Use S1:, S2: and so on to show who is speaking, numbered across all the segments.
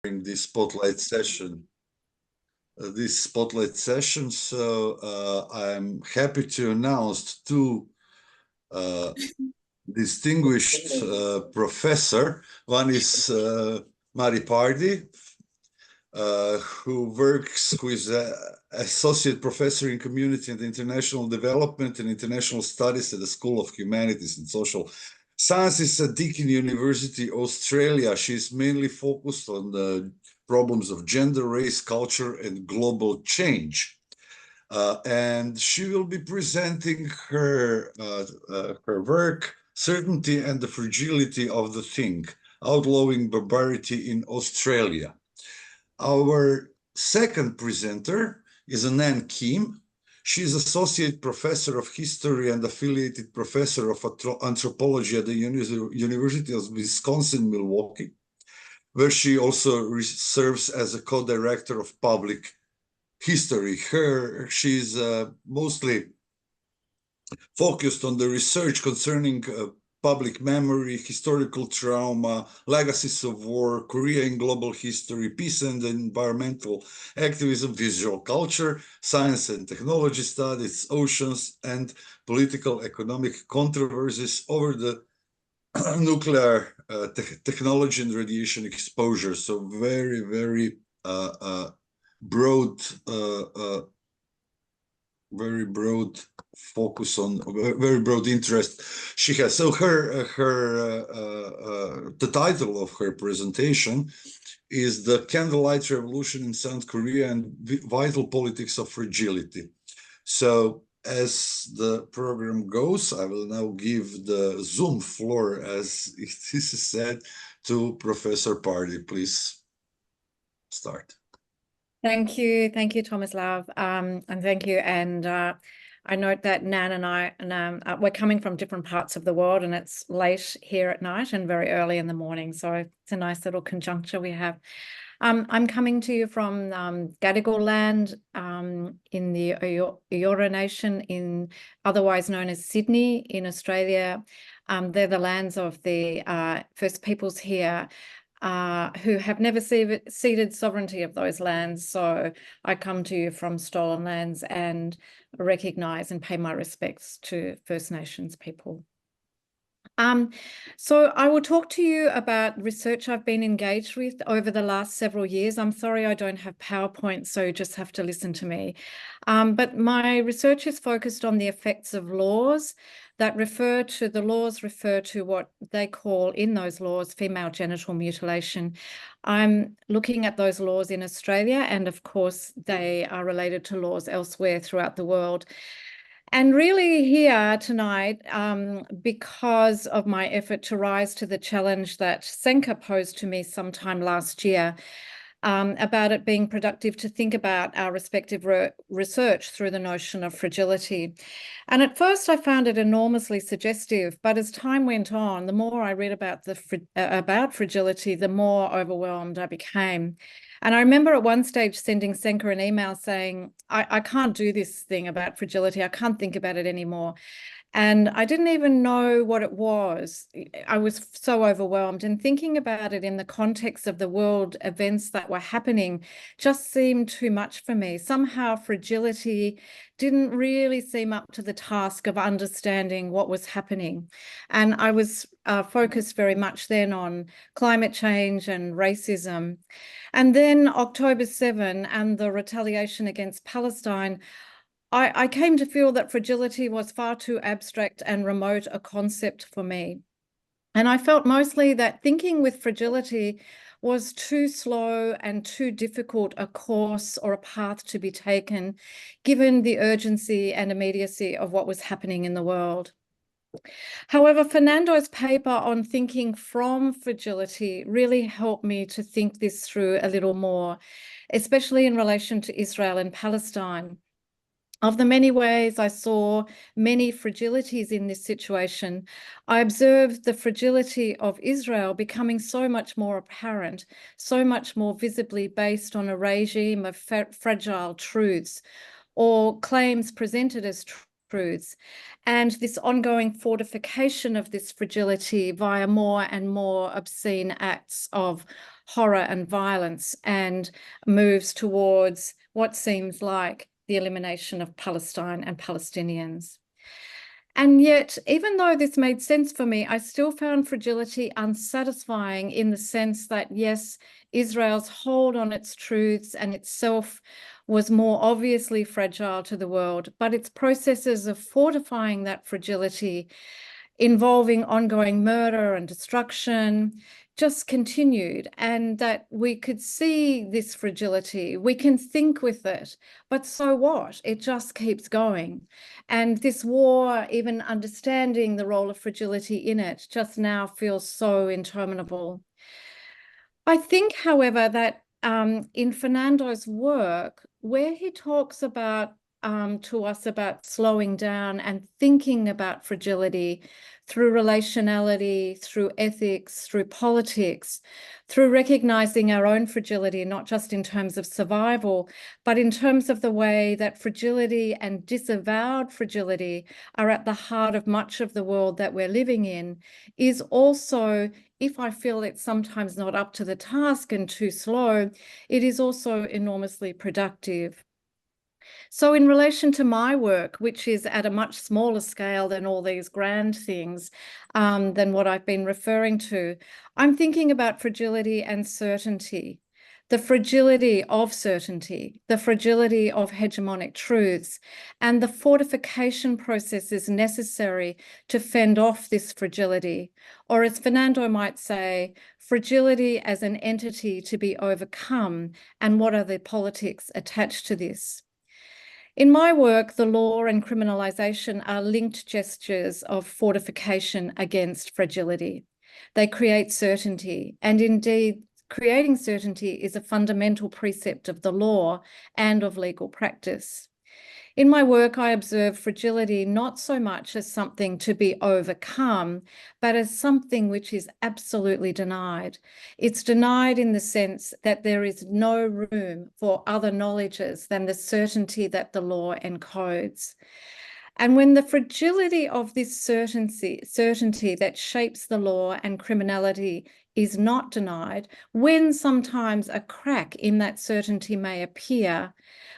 S1: during this spotlight session. So I'm happy to announce two distinguished professor. One is Mari Pardi, who is associate professor in community and international development and international studies at the School of Humanities and Social Sciences at Deakin University, Australia. She's mainly focused on the problems of gender, race, culture, and global change. And she will be presenting her work, Certainty and the Fragility of the Thing, Outlawing Barbarity in Australia. Our second presenter is Nan Kim. She is Associate Professor of History and Affiliated Professor of Anthropology at the University of Wisconsin-Milwaukee, where she also serves as a co-director of public history. She's mostly focused on the research concerning public memory, historical trauma, legacies of war, Korea in global history, peace and environmental activism, visual culture, science and technology studies, oceans, and political economic controversies over the nuclear technology and radiation exposure. So very, very broad focus on very broad interest she has. So the title of her presentation is The Candlelight Revolution in South Korea and Vital Politics of Fragility. So as the program goes, I will now give the Zoom floor, as this is said, to Professor Pardi. Please start.
S2: Thank you, Tomislav, and thank you. And I note that Nan and I, we're coming from different parts of the world, and it's late here at night and very early in the morning. So it's a nice little conjuncture we have. I'm coming to you from Gadigal land in the Eora Nation, otherwise known as Sydney in Australia. They're the lands of the First Peoples here, who have never ceded sovereignty of those lands. So I come to you from stolen lands and recognise and pay my respects to First Nations people. So I will talk to you about research I've been engaged with over the last several years. I'm sorry I don't have PowerPoint, so you just have to listen to me. But my research is focused on the effects of laws that refer to what they call in those laws female genital mutilation. I'm looking at those laws in Australia, and of course they are related to laws elsewhere throughout the world. And really here tonight, because of my effort to rise to the challenge that Senka posed to me sometime last year, about it being productive to think about our respective research through the notion of fragility. And at first I found it enormously suggestive, but as time went on, the more I read about fragility, the more overwhelmed I became. And I remember at one stage sending Senka an email saying, I can't do this thing about fragility. I can't think about it anymore. And I didn't even know what it was. I was so overwhelmed, and thinking about it in the context of the world events that were happening just seemed too much for me. Somehow fragility didn't really seem up to the task of understanding what was happening. And I was focused very much then on climate change and racism. And then October 7 and the retaliation against Palestine, I came to feel that fragility was far too abstract and remote a concept for me. And I felt mostly that thinking with fragility was too slow and too difficult a course or a path to be taken, given the urgency and immediacy of what was happening in the world. However, Fernando's paper on thinking from fragility really helped me to think this through a little more, especially in relation to Israel and Palestine. Of the many ways I saw many fragilities in this situation, I observed the fragility of Israel becoming so much more apparent, so much more visibly based on a regime of fragile truths or claims presented as truths, and this ongoing fortification of this fragility via more and more obscene acts of horror and violence and moves towards what seems like the elimination of Palestine and Palestinians. And yet, even though this made sense for me, I still found fragility unsatisfying in the sense that, yes, Israel's hold on its truths and itself was more obviously fragile to the world, but its processes of fortifying that fragility, involving ongoing murder and destruction, just continued, and that we could see this fragility, we can think with it, but so what? It just keeps going. And this war, even understanding the role of fragility in it, just now feels so interminable. I think, however, that in Fernando's work, where he talks about to us about slowing down and thinking about fragility through relationality, through ethics, through politics, through recognizing our own fragility, not just in terms of survival, but in terms of the way that fragility and disavowed fragility are at the heart of much of the world that we're living in, is also, if I feel it's sometimes not up to the task and too slow, it is also enormously productive. So in relation to my work, which is at a much smaller scale than all these grand things, than what I've been referring to, I'm thinking about fragility and certainty. The fragility of certainty, the fragility of hegemonic truths, and the fortification processes necessary to fend off this fragility, or as Fernando might say, fragility as an entity to be overcome, and what are the politics attached to this. In my work, the law and criminalisation are linked gestures of fortification against fragility. They create certainty, and indeed, creating certainty is a fundamental precept of the law and of legal practice. In my work, I observe fragility not so much as something to be overcome, but as something which is absolutely denied. It's denied in the sense that there is no room for other knowledges than the certainty that the law encodes. And when the fragility of this certainty that shapes the law and criminality is not denied, when sometimes a crack in that certainty may appear,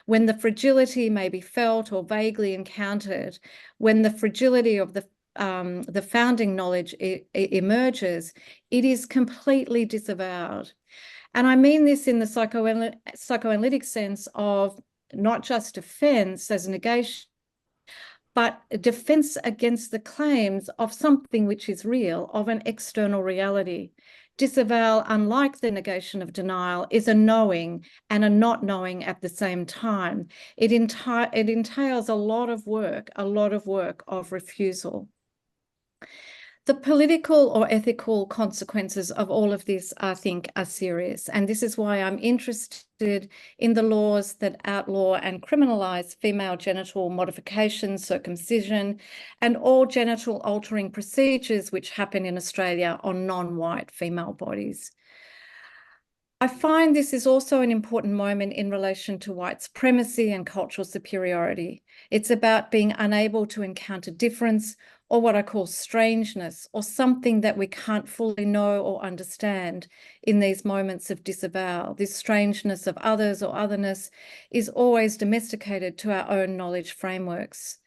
S2: when the fragility may be felt or vaguely encountered, when the fragility of the founding knowledge emerges, it is completely disavowed. And I mean this in the psychoanalytic sense of not just defense as negation, but defense against the claims of something which is real, of an external reality. Disavowal, unlike the negation of denial, is a knowing and a not knowing at the same time. It entails a lot of work of refusal. The political or ethical consequences of all of this, I think, are serious. And this is why I'm interested in the laws that outlaw and criminalise female genital modification, circumcision, and all genital altering procedures which happen in Australia on non-white female bodies. I find this is also an important moment in relation to white supremacy and cultural superiority. It's about being unable to encounter difference, or what I call strangeness, or something that we can't fully know or understand in these moments of disavowal. This strangeness of others or otherness is always domesticated to our own knowledge frameworks.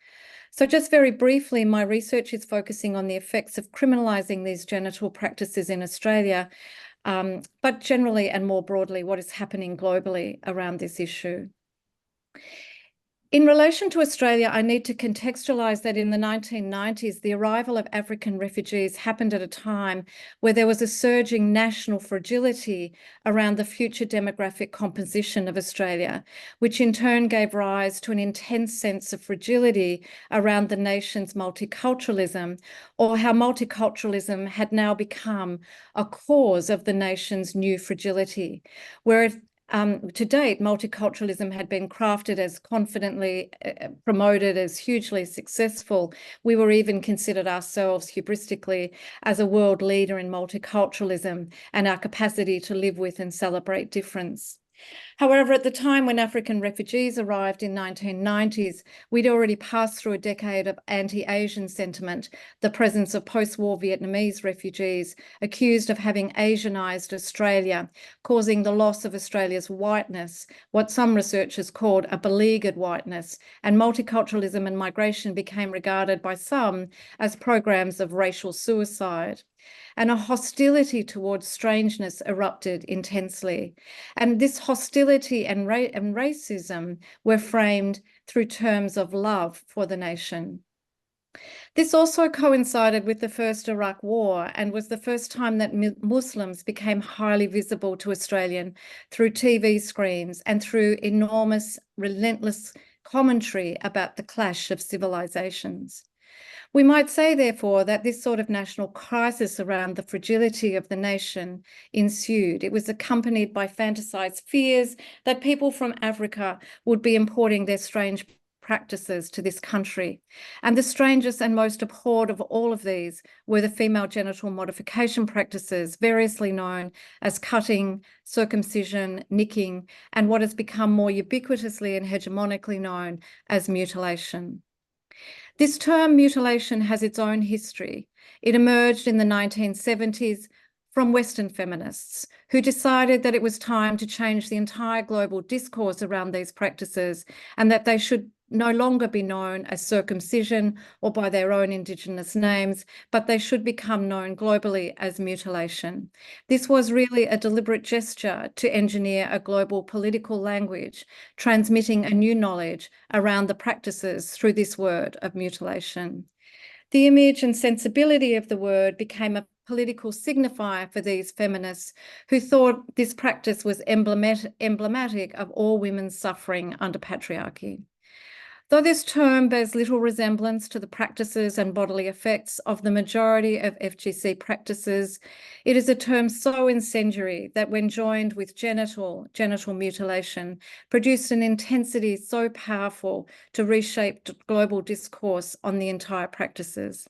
S2: So just very briefly, my research is focusing on the effects of criminalising these genital practices in Australia, but generally and more broadly, what is happening globally around this issue. In relation to Australia, I need to contextualise that in the 1990s, the arrival of African refugees happened at a time where there was a surging national fragility around the future demographic composition of Australia, which in turn gave rise to an intense sense of fragility around the nation's multiculturalism, or how multiculturalism had now become a cause of the nation's new fragility, where to date, multiculturalism had been crafted as confidently promoted as hugely successful. We were even considered ourselves hubristically as a world leader in multiculturalism and our capacity to live with and celebrate difference. However, at the time when African refugees arrived in 1990s, we'd already passed through a decade of anti-Asian sentiment, the presence of post-war Vietnamese refugees accused of having Asianized Australia, causing the loss of Australia's whiteness, what some researchers called a beleaguered whiteness, and multiculturalism and migration became regarded by some as programs of racial suicide. And a hostility towards strangeness erupted intensely. And this hostility and racism were framed through terms of love for the nation. This also coincided with the First Iraq War and was the first time that Muslims became highly visible to Australians through TV screens and through enormous, relentless commentary about the clash of civilizations. We might say, therefore, that this sort of national crisis around the fragility of the nation ensued. It was accompanied by fantasized fears that people from Africa would be importing their strange practices to this country. And the strangest and most abhorred of all of these were the female genital modification practices, variously known as cutting, circumcision, nicking, and what has become more ubiquitously and hegemonically known as mutilation. This term mutilation has its own history. It emerged in the 1970s from Western feminists who decided that it was time to change the entire global discourse around these practices and that they should no longer be known as circumcision or by their own Indigenous names, but they should become known globally as mutilation. This was really a deliberate gesture to engineer a global political language, transmitting a new knowledge around the practices through this word of mutilation. The image and sensibility of the word became a political signifier for these feminists who thought this practice was emblematic of all women's suffering under patriarchy. Though this term bears little resemblance to the practices and bodily effects of the majority of FGC practices, it is a term so incendiary that when joined with genital mutilation, produced an intensity so powerful to reshape global discourse on the entire practices.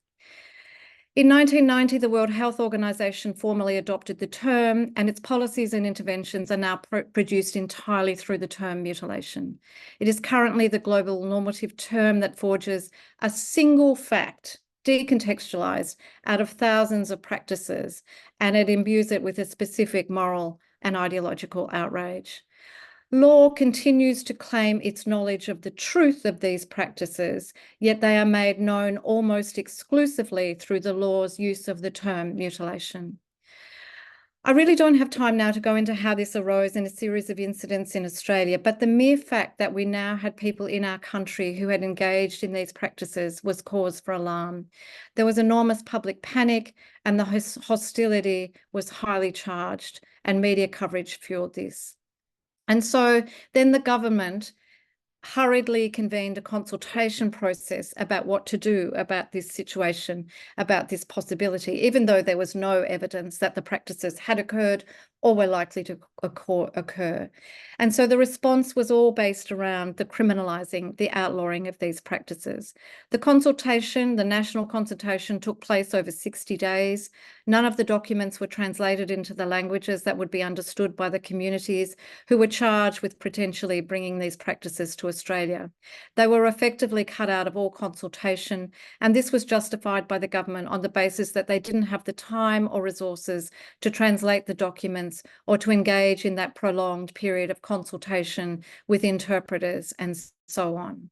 S2: In 1990, the World Health Organization formally adopted the term, and its policies and interventions are now produced entirely through the term mutilation. It is currently the global normative term that forges a single fact, decontextualized out of thousands of practices, and it imbues it with a specific moral and ideological outrage. Law continues to claim its knowledge of the truth of these practices, yet they are made known almost exclusively through the law's use of the term mutilation. I really don't have time now to go into how this arose in a series of incidents in Australia, but the mere fact that we now had people in our country who had engaged in these practices was cause for alarm. There was enormous public panic and the hostility was highly charged, and media coverage fueled this. And so then the government hurriedly convened a consultation process about what to do about this situation, about this possibility, even though there was no evidence that the practices had occurred or were likely to occur. And so the response was all based around the criminalising, the outlawing of these practices. The consultation, the national consultation, took place over 60 days. None of the documents were translated into the languages that would be understood by the communities who were charged with potentially bringing these practices to Australia. They were effectively cut out of all consultation, and this was justified by the government on the basis that they didn't have the time or resources to translate the documents or to engage in that prolonged period of consultation with interpreters and so on.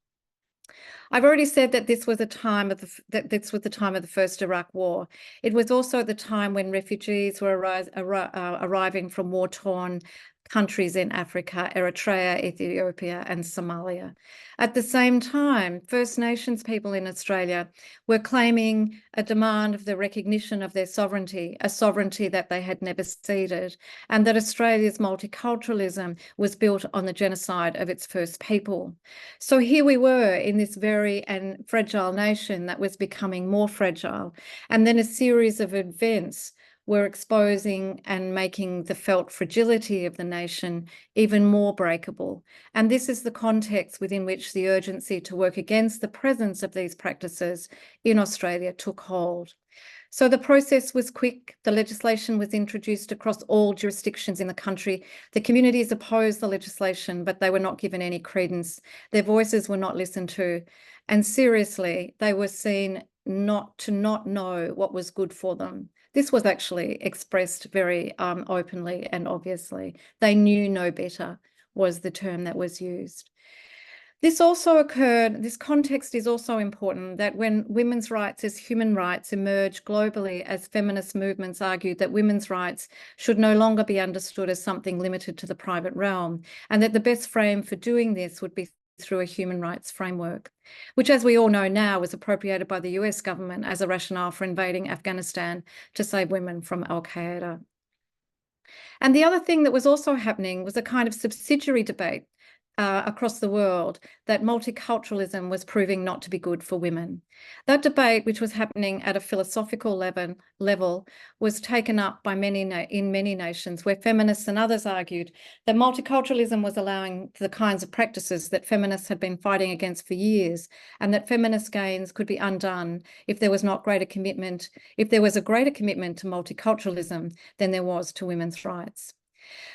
S2: I've already said that this was the time of the First Iraq War. It was also the time when refugees were arriving from war-torn countries in Africa, Eritrea, Ethiopia, and Somalia. At the same time, First Nations people in Australia were claiming a demand of the recognition of their sovereignty, a sovereignty that they had never ceded, and that Australia's multiculturalism was built on the genocide of its first people. So here we were in this very and fragile nation that was becoming more fragile, and then a series of events were exposing and making the felt fragility of the nation even more breakable. And this is the context within which the urgency to work against the presence of these practices in Australia took hold. So the process was quick. The legislation was introduced across all jurisdictions in the country. The communities opposed the legislation, but they were not given any credence. Their voices were not listened to. And seriously, they were seen not to not know what was good for them. This was actually expressed very openly and obviously. They knew no better was the term that was used. This also occurred, this context is also important, that when women's rights as human rights emerged globally as feminist movements argued that women's rights should no longer be understood as something limited to the private realm, and that the best frame for doing this would be through a human rights framework, which, as we all know now, was appropriated by the US government as a rationale for invading Afghanistan to save women from Al-Qaeda. And the other thing that was also happening was a kind of subsidiary debate across the world that multiculturalism was proving not to be good for women. That debate, which was happening at a philosophical level, was taken up by in many nations, where feminists and others argued that multiculturalism was allowing the kinds of practices that feminists had been fighting against for years, and that feminist gains could be undone if there was a greater commitment to multiculturalism than there was to women's rights.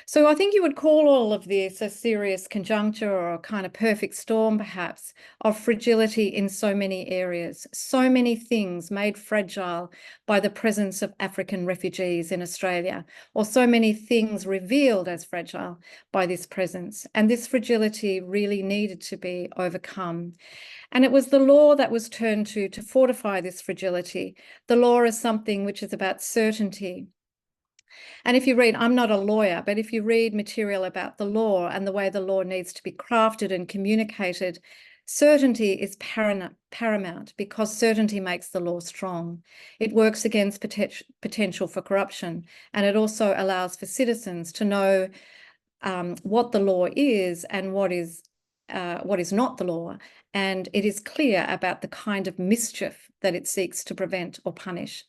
S2: So I think you would call all of this a serious conjuncture, or a kind of perfect storm, perhaps, of fragility in so many areas, so many things made fragile by the presence of African refugees in Australia, or so many things revealed as fragile by this presence. And this fragility really needed to be overcome. And it was the law that was turned to fortify this fragility. The law is something which is about certainty. And if you read, I'm not a lawyer, but if you read material about the law and the way the law needs to be crafted and communicated, certainty is paramount, because certainty makes the law strong. It works against potential for corruption, and it also allows for citizens to know what the law is and what is not the law. And it is clear about the kind of mischief that it seeks to prevent or punish.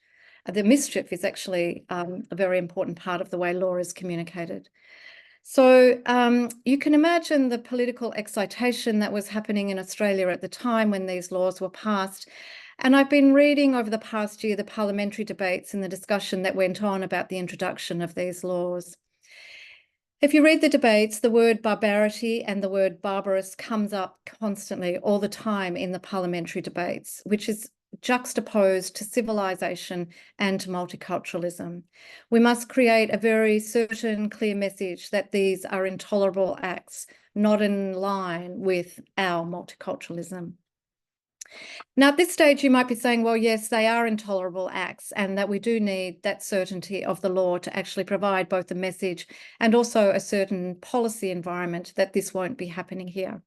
S2: The mischief is actually a very important part of the way law is communicated. So you can imagine the political excitation that was happening in Australia at the time when these laws were passed. And I've been reading over the past year the parliamentary debates and the discussion that went on about the introduction of these laws. If you read the debates, the word barbarity and the word barbarous comes up constantly all the time in the parliamentary debates, which is juxtaposed to civilization and to multiculturalism. We must create a very certain, clear message that these are intolerable acts, not in line with our multiculturalism. Now, at this stage, you might be saying, well, yes, they are intolerable acts, and that we do need that certainty of the law to actually provide both the message and also a certain policy environment that this won't be happening here.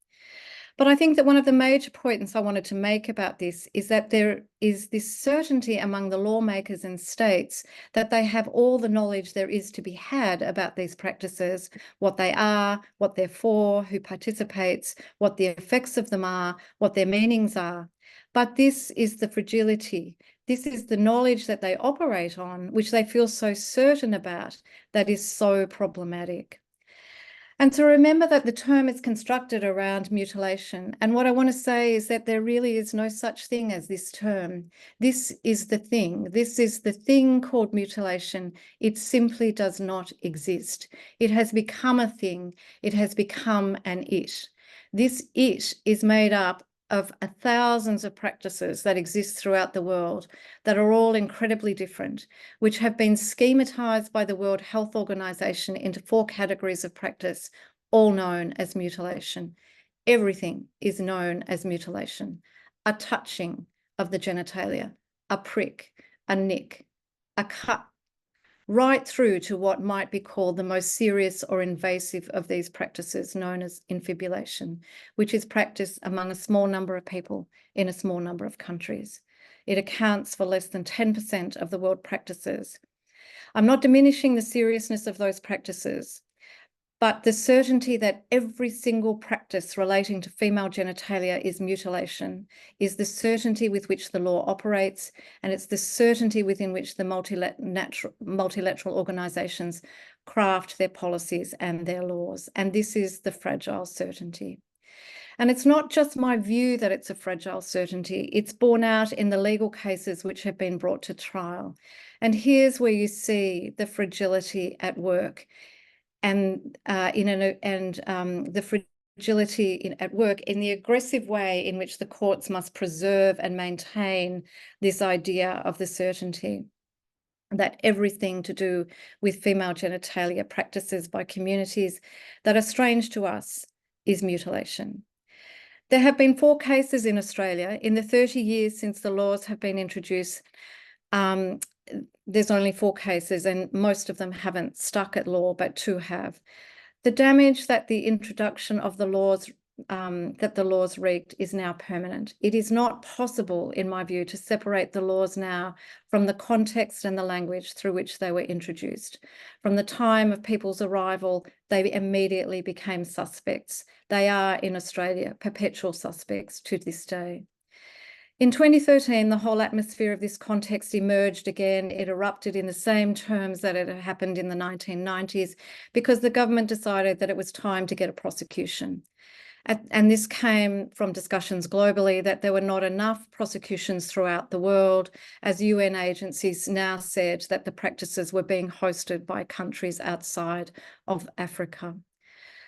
S2: But I think that one of the major points I wanted to make about this is that there is this certainty among the lawmakers in states that they have all the knowledge there is to be had about these practices, what they are, what they're for, who participates, what the effects of them are, what their meanings are. But this is the fragility. This is the knowledge that they operate on, which they feel so certain about, that is so problematic. And to remember that the term is constructed around mutilation. And what I want to say is that there really is no such thing as this term. This is the thing. This is the thing called mutilation. It simply does not exist. It has become a thing. It has become an it. This it is made up of thousands of practices that exist throughout the world that are all incredibly different, which have been schematized by the World Health Organization into 4 categories of practice, all known as mutilation. Everything is known as mutilation. A touching of the genitalia, a prick, a nick, a cut, right through to what might be called the most serious or invasive of these practices, known as infibulation, which is practiced among a small number of people in a small number of countries. It accounts for less than 10% of the world practices. I'm not diminishing the seriousness of those practices, but the certainty that every single practice relating to female genitalia is mutilation is the certainty with which the law operates, and it's the certainty within which the multilateral organisations craft their policies and their laws. And this is the fragile certainty. And it's not just my view that it's a fragile certainty, it's borne out in the legal cases which have been brought to trial. And here's where you see the fragility at work and the fragility at work in the aggressive way in which the courts must preserve and maintain this idea of the certainty that everything to do with female genitalia practices by communities that are strange to us is mutilation. There have been 4 cases in Australia in the 30 years since the laws have been introduced. There's only 4 cases and most of them haven't stuck at law, but 2 have. The damage that the introduction of the laws wreaked is now permanent. It is not possible, in my view, to separate the laws now from the context and the language through which they were introduced. From the time of people's arrival, they immediately became suspects. They are, in Australia, perpetual suspects to this day. In 2013, the whole atmosphere of this context emerged again. It erupted in the same terms that it had happened in the 1990s because the government decided that it was time to get a prosecution. And this came from discussions globally that there were not enough prosecutions throughout the world, as UN agencies now said that the practices were being hosted by countries outside of Africa.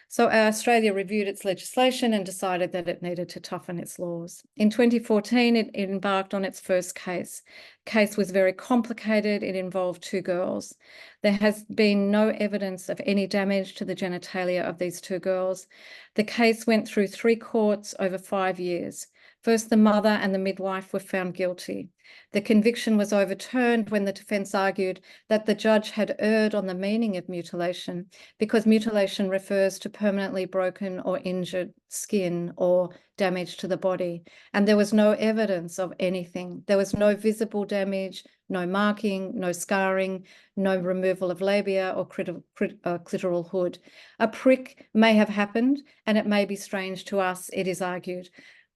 S2: So Australia reviewed its legislation and decided that it needed to toughen its laws. In 2014, it embarked on its first case. The case was very complicated. It involved 2 girls. There has been no evidence of any damage to the genitalia of these 2 girls. The case went through 3 courts over 5 years. First, the mother and the midwife were found guilty. The conviction was overturned when the defence argued that the judge had erred on the meaning of mutilation because mutilation refers to permanently broken or injured skin or damage to the body. And there was no evidence of anything. There was no visible damage, no marking, no scarring, no removal of labia or clitoral hood. A prick may have happened and it may be strange to us, it is argued.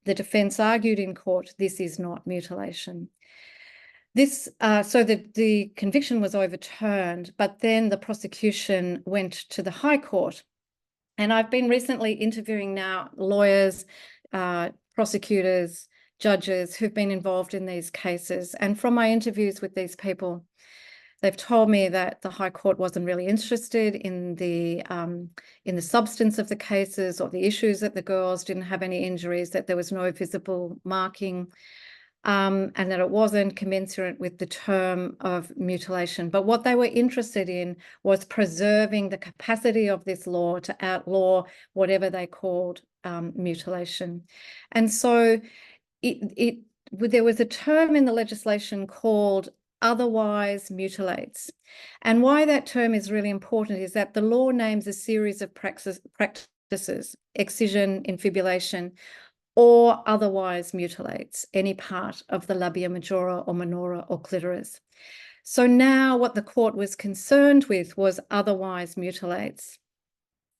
S2: The defence argued in court, this is not mutilation. So the conviction was overturned, but then the prosecution went to the High Court. And I've been recently interviewing now lawyers, prosecutors, judges who've been involved in these cases. And from my interviews with these people, they've told me that the High Court wasn't really interested in the substance of the cases or the issues, that the girls didn't have any injuries, that there was no visible marking, and that it wasn't commensurate with the term of mutilation. But what they were interested in was preserving the capacity of this law to outlaw whatever they called mutilation. And so there was a term in the legislation called otherwise mutilates. And why that term is really important is that the law names a series of practices, excision, infibulation, or otherwise mutilates any part of the labia majora or minora or clitoris. So now what the court was concerned with was otherwise mutilates.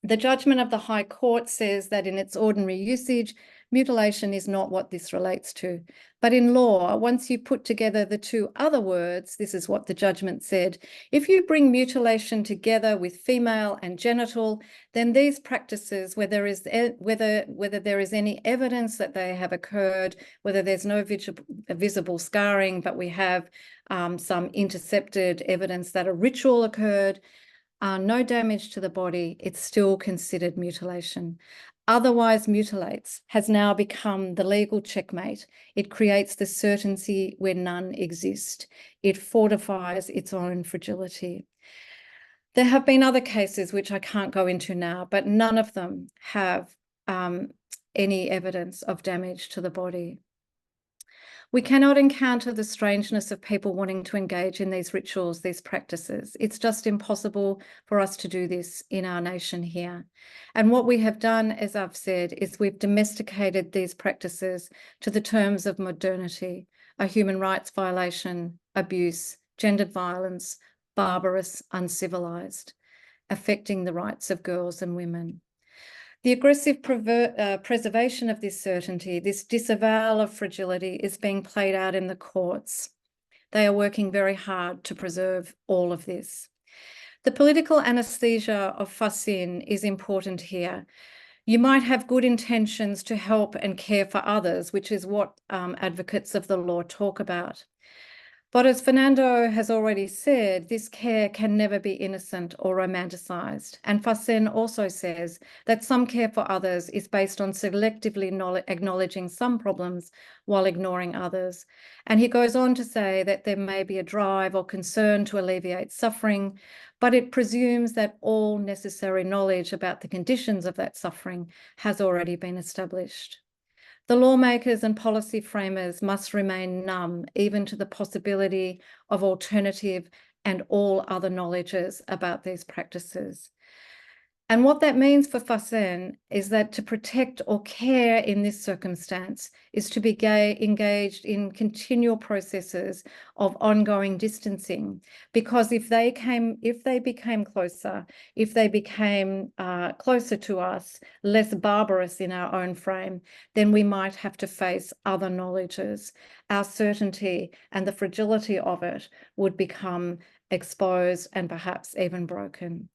S2: The judgment of the High Court says that in its ordinary usage, mutilation is not what this relates to. But in law, once you put together the 2 other words, this is what the judgment said, if you bring mutilation together with female and genital, then these practices, whether there is any evidence that they have occurred, whether there's no visible scarring, but we have some intercepted evidence that a ritual occurred, no damage to the body, it's still considered mutilation. Otherwise mutilates has now become the legal checkmate. It creates the certainty where none exist. It fortifies its own fragility. There have been other cases which I can't go into now, but none of them have any evidence of damage to the body. We cannot encounter the strangeness of people wanting to engage in these rituals, these practices. It's just impossible for us to do this in our nation here. And what we have done, as I've said, is we've domesticated these practices to the terms of modernity, a human rights violation, abuse, gendered violence, barbarous, uncivilized, affecting the rights of girls and women. The aggressive preservation of this certainty, this disavowal of fragility, is being played out in the courts. They are working very hard to preserve all of this. The political anaesthesia of Fassin is important here. You might have good intentions to help and care for others, which is what advocates of the law talk about. But as Fernando has already said, this care can never be innocent or romanticized. And Facen also says that some care for others is based on selectively acknowledging some problems while ignoring others. And he goes on to say that there may be a drive or concern to alleviate suffering, but it presumes that all necessary knowledge about the conditions of that suffering has already been established. The lawmakers and policy framers must remain numb even to the possibility of alternative and all other knowledges about these practices. And what that means for Facen is that to protect or care in this circumstance is to be engaged in continual processes of ongoing distancing, because if they became closer, if they became closer to us, less barbarous in our own frame, then we might have to face other knowledges. Our certainty and the fragility of it would become exposed and perhaps even broken.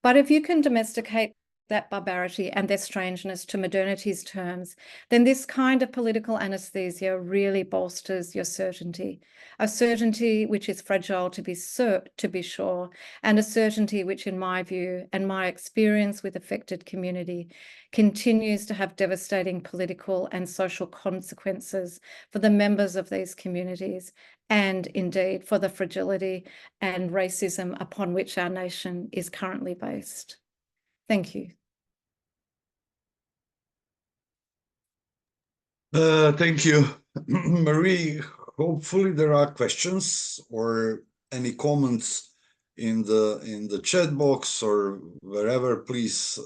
S2: But if you can domesticate that barbarity and their strangeness to modernity's terms, then this kind of political anesthesia really bolsters your certainty, a certainty which is fragile to be sure, and a certainty which, in my view and my experience with affected community, continues to have devastating political and social consequences for the members of these communities, and indeed for the fragility and racism upon which our nation is currently based. Thank you.
S1: Thank you, Marie. Hopefully there are questions or any comments in the chat box or wherever. Please,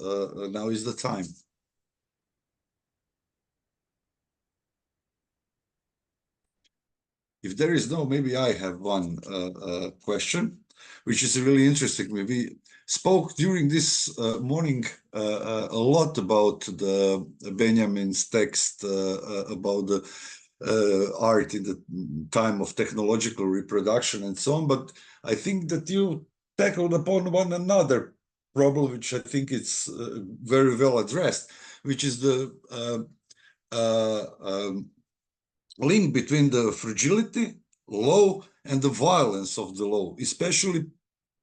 S1: now is the time. If there is no, maybe I have one question, which is really interesting. We spoke during this morning a lot about the Benjamin's text about the art in the time of technological reproduction and so on, but I think that you tackled upon one another problem, which I think it's very well addressed, which is the link between the fragility, law, and the violence of the law, especially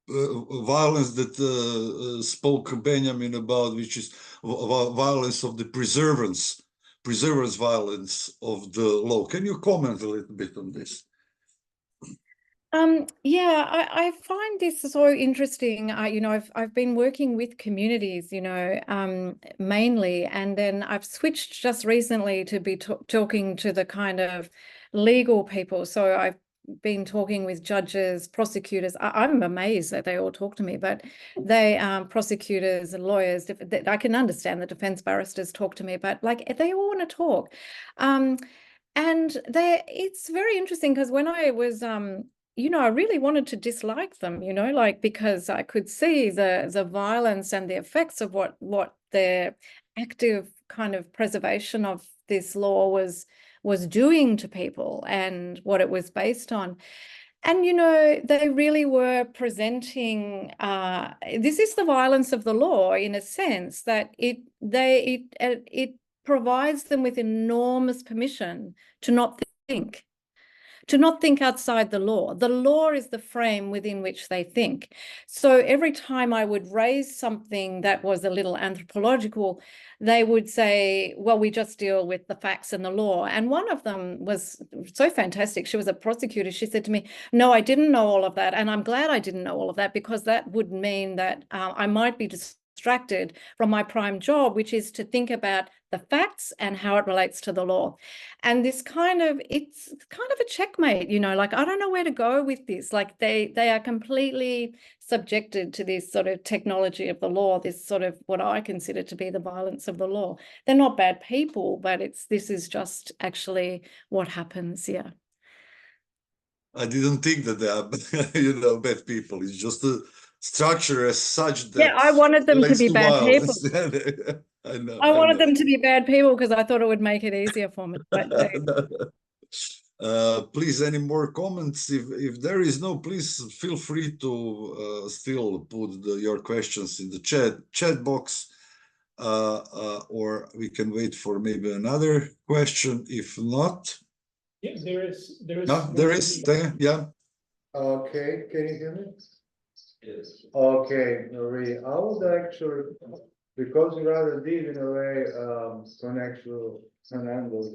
S1: violence that spoke Benjamin about, which is violence of the preservance violence of the law. Can you comment a little bit on this?
S2: Yeah, I find this so interesting. You know, I've been working with communities, you know, mainly, and then I've switched just recently to be talking to the kind of legal people. So I've been talking with judges, prosecutors. I'm amazed that they all talk to me, but they prosecutors and lawyers. I can understand the defense barristers talk to me, but like they all want to talk. And it's very interesting because when I was you know, I really wanted to dislike them, you know, like because I could see the violence and the effects of what their active kind of preservation of this law was doing to people and what it was based on. And, you know, they really were presenting, this is the violence of the law in a sense that it provides them with enormous permission to not think. To not think outside the law. The law is the frame within which they think. So every time I would raise something that was a little anthropological, they would say, well, we just deal with the facts and the law. And one of them was so fantastic. She was a prosecutor. She said to me, no, I didn't know all of that. And I'm glad I didn't know all of that, because that would mean that I might be distracted from my prime job, which is to think about the facts and how it relates to the law. And this kind of, it's kind of a checkmate, you know, like, I don't know where to go with this. Like they are completely subjected to this sort of technology of the law, this sort of what I consider to be the violence of the law. They're not bad people, but this is just actually what happens. Yeah.
S1: I didn't think that they are, you know, bad people. It's just a structure as such that
S2: I wanted them to be bad people. I wanted them to be bad people because I thought it would make it easier for me. But
S1: please, any more comments? If there is no, please feel free to still put your questions in the chat box. or we can wait for maybe another question. If not,
S3: yeah, there is.
S1: no, there is. Yeah.
S4: Okay, can you hear me?
S5: Yes.
S4: Okay, Marie, I would actually, because you rather did in a way, connect to Fernando's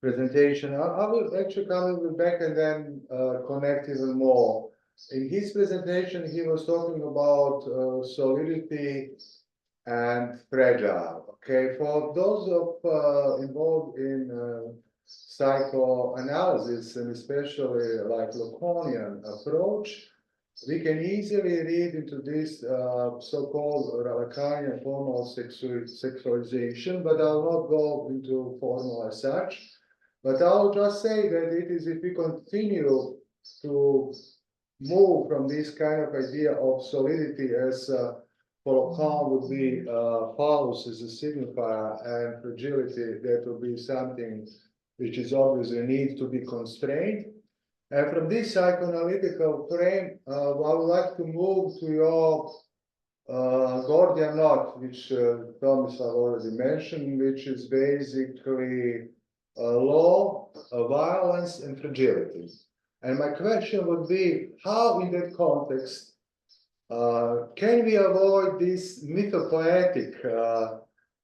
S4: presentation, I will actually come a little back and then connect even more. In his presentation, he was talking about solidity and fragile. Okay, for those of involved in psychoanalysis, and especially like Lacanian approach, we can easily read into this so-called Lacanian formal sexualization, but I'll not go into formal as such. But I'll just say that it is, if we continue to move from this kind of idea of solidity as for Lacan would be Paulus as a signifier, and fragility, that would be something which is obviously need to be constrained. And from this psychoanalytical frame, I would like to move to your Gordian knot, which Tomislav already mentioned, which is basically law, violence, and fragility. And my question would be, how in that context can we avoid this mythopoetic,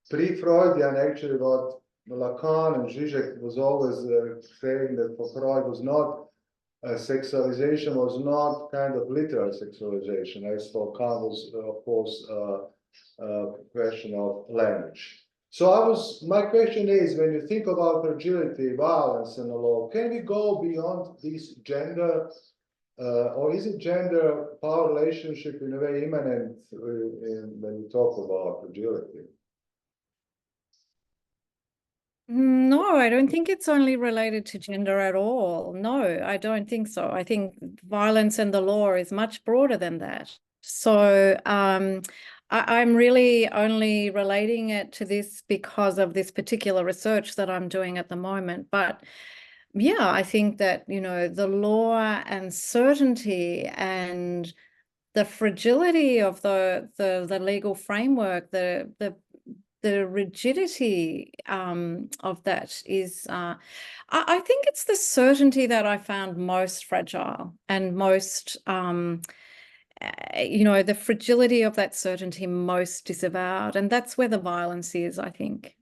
S4: pre-Freudian, actually what Lacan and Zizek was always saying that for Freud was not, sexualization was not kind of literal sexualization, as for Kant was, of course, a question of language. So my question is, when you think about fragility, violence, and the law, can we go beyond this gender, or is it gender power relationship in a way immanent when we talk about fragility?
S2: No, I don't think it's only related to gender at all. No, I don't think so. I think violence and the law is much broader than that. So I'm really only relating it to this because of this particular research that I'm doing at the moment. But yeah, I think that, you know, the law and certainty and the fragility of the legal framework, the rigidity of that is, I think it's the certainty that I found most fragile and most, you know, the fragility of that certainty most disavowed. And that's where the violence is, I think.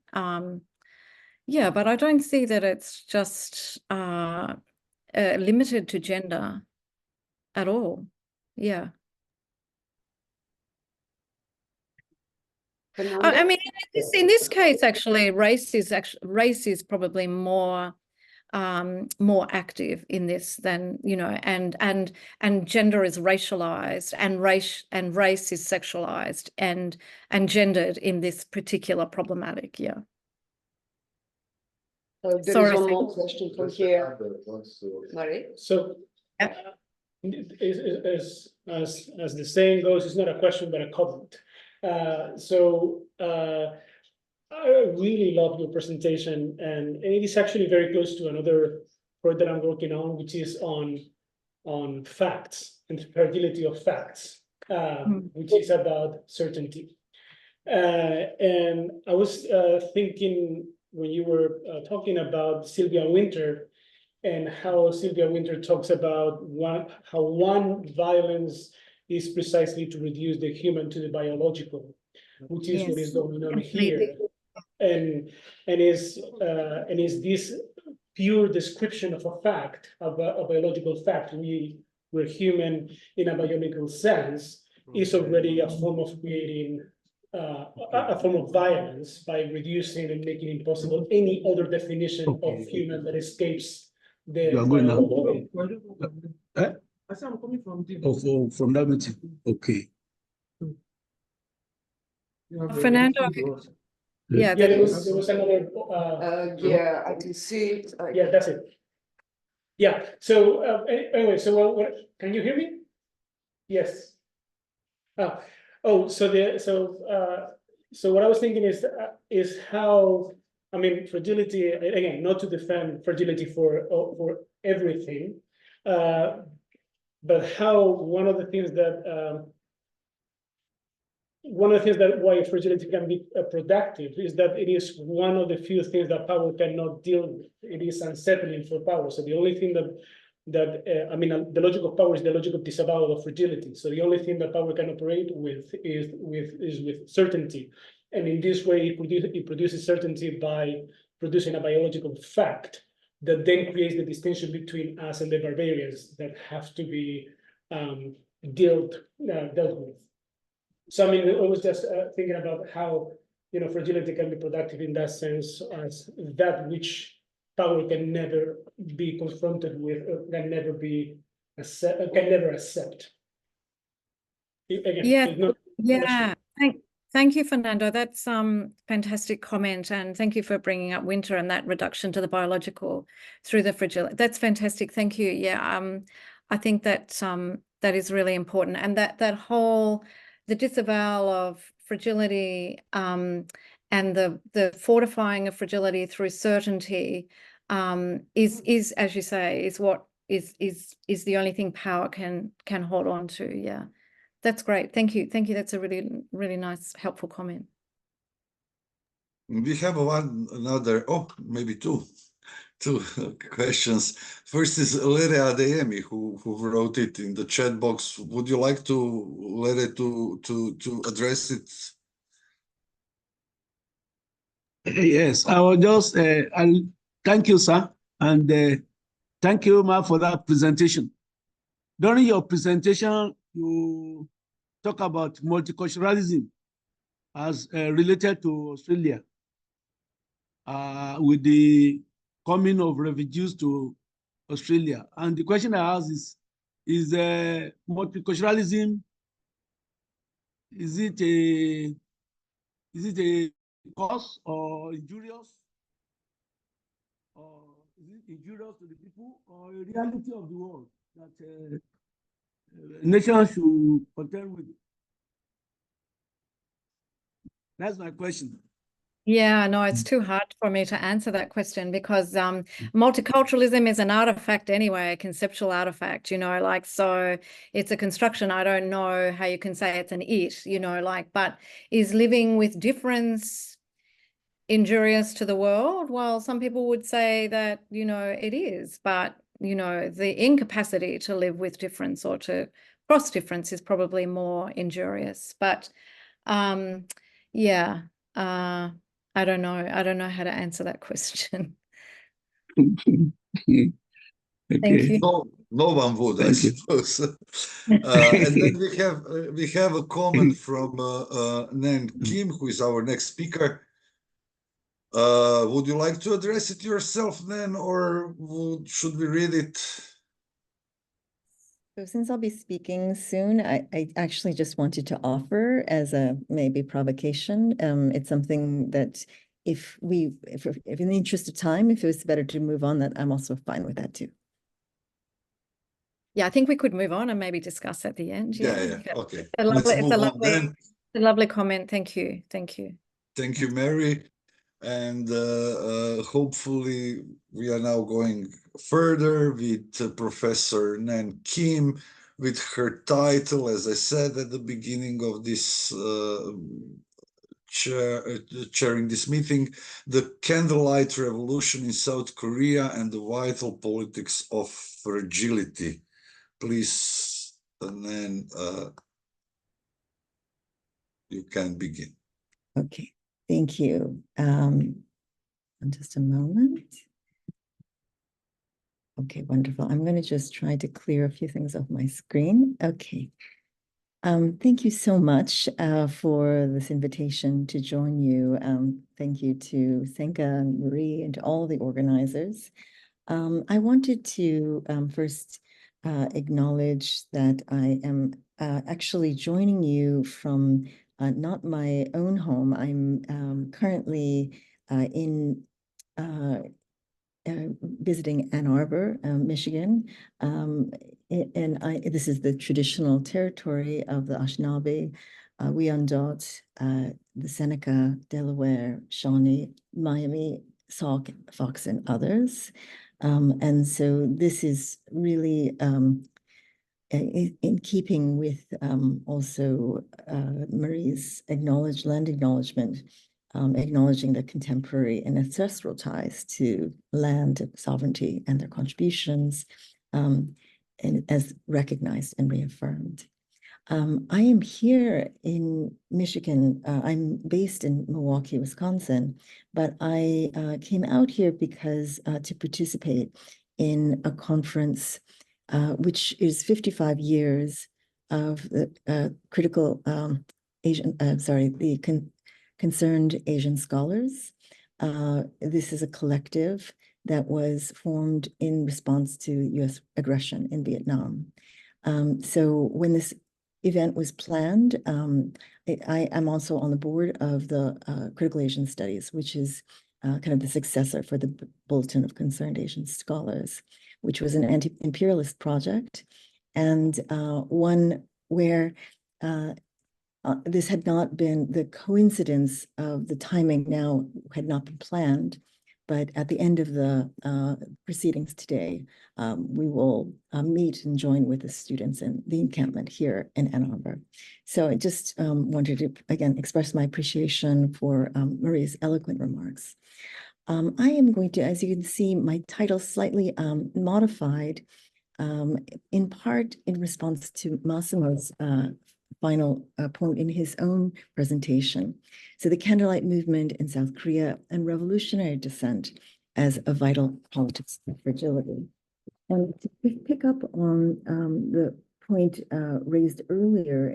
S2: Yeah, but I don't see that it's just limited to gender at all. Yeah. I mean, in this case, actually, race is probably more active in this than, you know, and gender is racialized, and race is sexualized and gendered in this particular problematic. Yeah.
S6: So there is one more question from here, Marie.
S3: So, as the saying goes, it's not a question but a comment. I really love your presentation, and it is actually very close to another project that I'm working on, which is on facts and fragility of facts, which is about certainty. And I was thinking when you were talking about Sylvia Wynter, and how Sylvia Wynter talks about how one violence is precisely to reduce the human to the biological, which is what is going on here, and is this pure description of a fact, of a biological fact. We're human in a biological sense, is already a form of creating a form of violence by reducing and making impossible any other definition of human that escapes the.
S7: You are going now. I said I'm coming from from that meeting. Okay.
S2: Fernando. Yeah,
S3: there was another.
S6: Yeah, I can see it.
S3: Yeah, that's it. Yeah. So anyway, so what? Can you hear me? Yes. So what I was thinking is how, I mean, fragility, again, not to defend fragility for everything, but how one of the things that one of the things that why fragility can be productive is that it is one of the few things that power cannot deal with. It is unsettling for power. So the only thing I mean, the logic of power is the logic of disavowal of fragility. So the only thing that power can operate with is with certainty. And in this way, it produces certainty by producing a biological fact that then creates the distinction between us and the barbarians that have to be dealt with. So I mean, I was just thinking about how, you know, fragility can be productive in that sense as that which power can never be confronted with, or can never accept. Again,
S2: Yeah,
S3: yeah.
S2: Thank you, Fernando. That's fantastic comment, and thank you for bringing up winter and that reduction to the biological through the fragility. That's fantastic. Thank you. Yeah, I think that that is really important, and that whole the disavowal of fragility and the fortifying of fragility through certainty is as you say is what is the only thing power can hold on to. Yeah. That's great. Thank you. Thank you. That's a really, really nice, helpful comment.
S1: We have maybe two questions. First is Lerea Adeyemi, who wrote it in the chat box. Would you like to Lere to address it?
S7: Yes, I will just thank you, sir, and thank you, Ma, for that presentation. During your presentation, you talk about multiculturalism as related to Australia with the coming of refugees to Australia. And the question I ask is multiculturalism, is it a cause or injurious? Or is it injurious to the people, or a reality of the world that nations should contend with? That's my question.
S2: Yeah, no, it's too hard for me to answer that question because multiculturalism is an artifact anyway, a conceptual artifact, you know, like, so it's a construction. I don't know how you can say it's an it, you know, like, but is living with difference injurious to the world? Well, some people would say that, you know, it is, but, you know, the incapacity to live with difference or to cross difference is probably more injurious. But yeah, I don't know. I don't know how to answer that question.
S7: Okay.
S2: Thank you.
S1: No one would, I suppose. And then we have a comment from Nan Kim, who is our next speaker. Would you like to address it yourself, Nan, or should we read it?
S6: So since I'll be speaking soon, I actually just wanted to offer as a maybe provocation. It's something that if in the interest of time, if it was better to move on, that I'm also fine with that too.
S2: Yeah, I think we could move on and maybe discuss at the end.
S1: Yeah. Okay.
S2: It's a lovely comment. Thank you. Thank you.
S1: Thank you, Mary. And hopefully we are now going further with Professor Nan Kim with her title, as I said at the beginning of this chairing this meeting, The Candlelight Revolution in South Korea and the Vital Politics of Fragility. Please, Nan, you can begin.
S6: Okay, thank you. Just a moment. Okay, wonderful. I'm going to just try to clear a few things off my screen. Okay. Thank you so much for this invitation to join you. Thank you to Senka and Marie and to all the organizers. I wanted to first acknowledge that I am actually joining you from not my own home. I'm currently visiting Ann Arbor, Michigan, and this is the traditional territory of the Anishinaabe, Wyandot, the Seneca, Delaware, Shawnee, Miami, Sauk, Fox, and others. And so this is really in keeping with also Marie's land acknowledgement, acknowledging the contemporary and ancestral ties to land sovereignty and their contributions, and as recognized and reaffirmed. I am here in Michigan. I'm based in Milwaukee, Wisconsin, but I came out here because to participate in a conference which is 55 years of the critical concerned Asian scholars. This is a collective that was formed in response to US aggression in Vietnam. So when this event was planned, I am also on the board of the Critical Asian Studies, which is kind of the successor for the Bulletin of Concerned Asian Scholars, which was an anti-imperialist project, and one where this had not been, the coincidence of the timing now had not been planned, but at the end of the proceedings today, we will meet and join with the students in the encampment here in Ann Arbor. So I just wanted to, again, express my appreciation for Marie's eloquent remarks. I am going to, as you can see, my title slightly modified, in part in response to Massimo's final point in his own presentation. So the Candlelight Movement in South Korea and Revolutionary Dissent as a Vital Politics of Fragility. And to pick up on the point raised earlier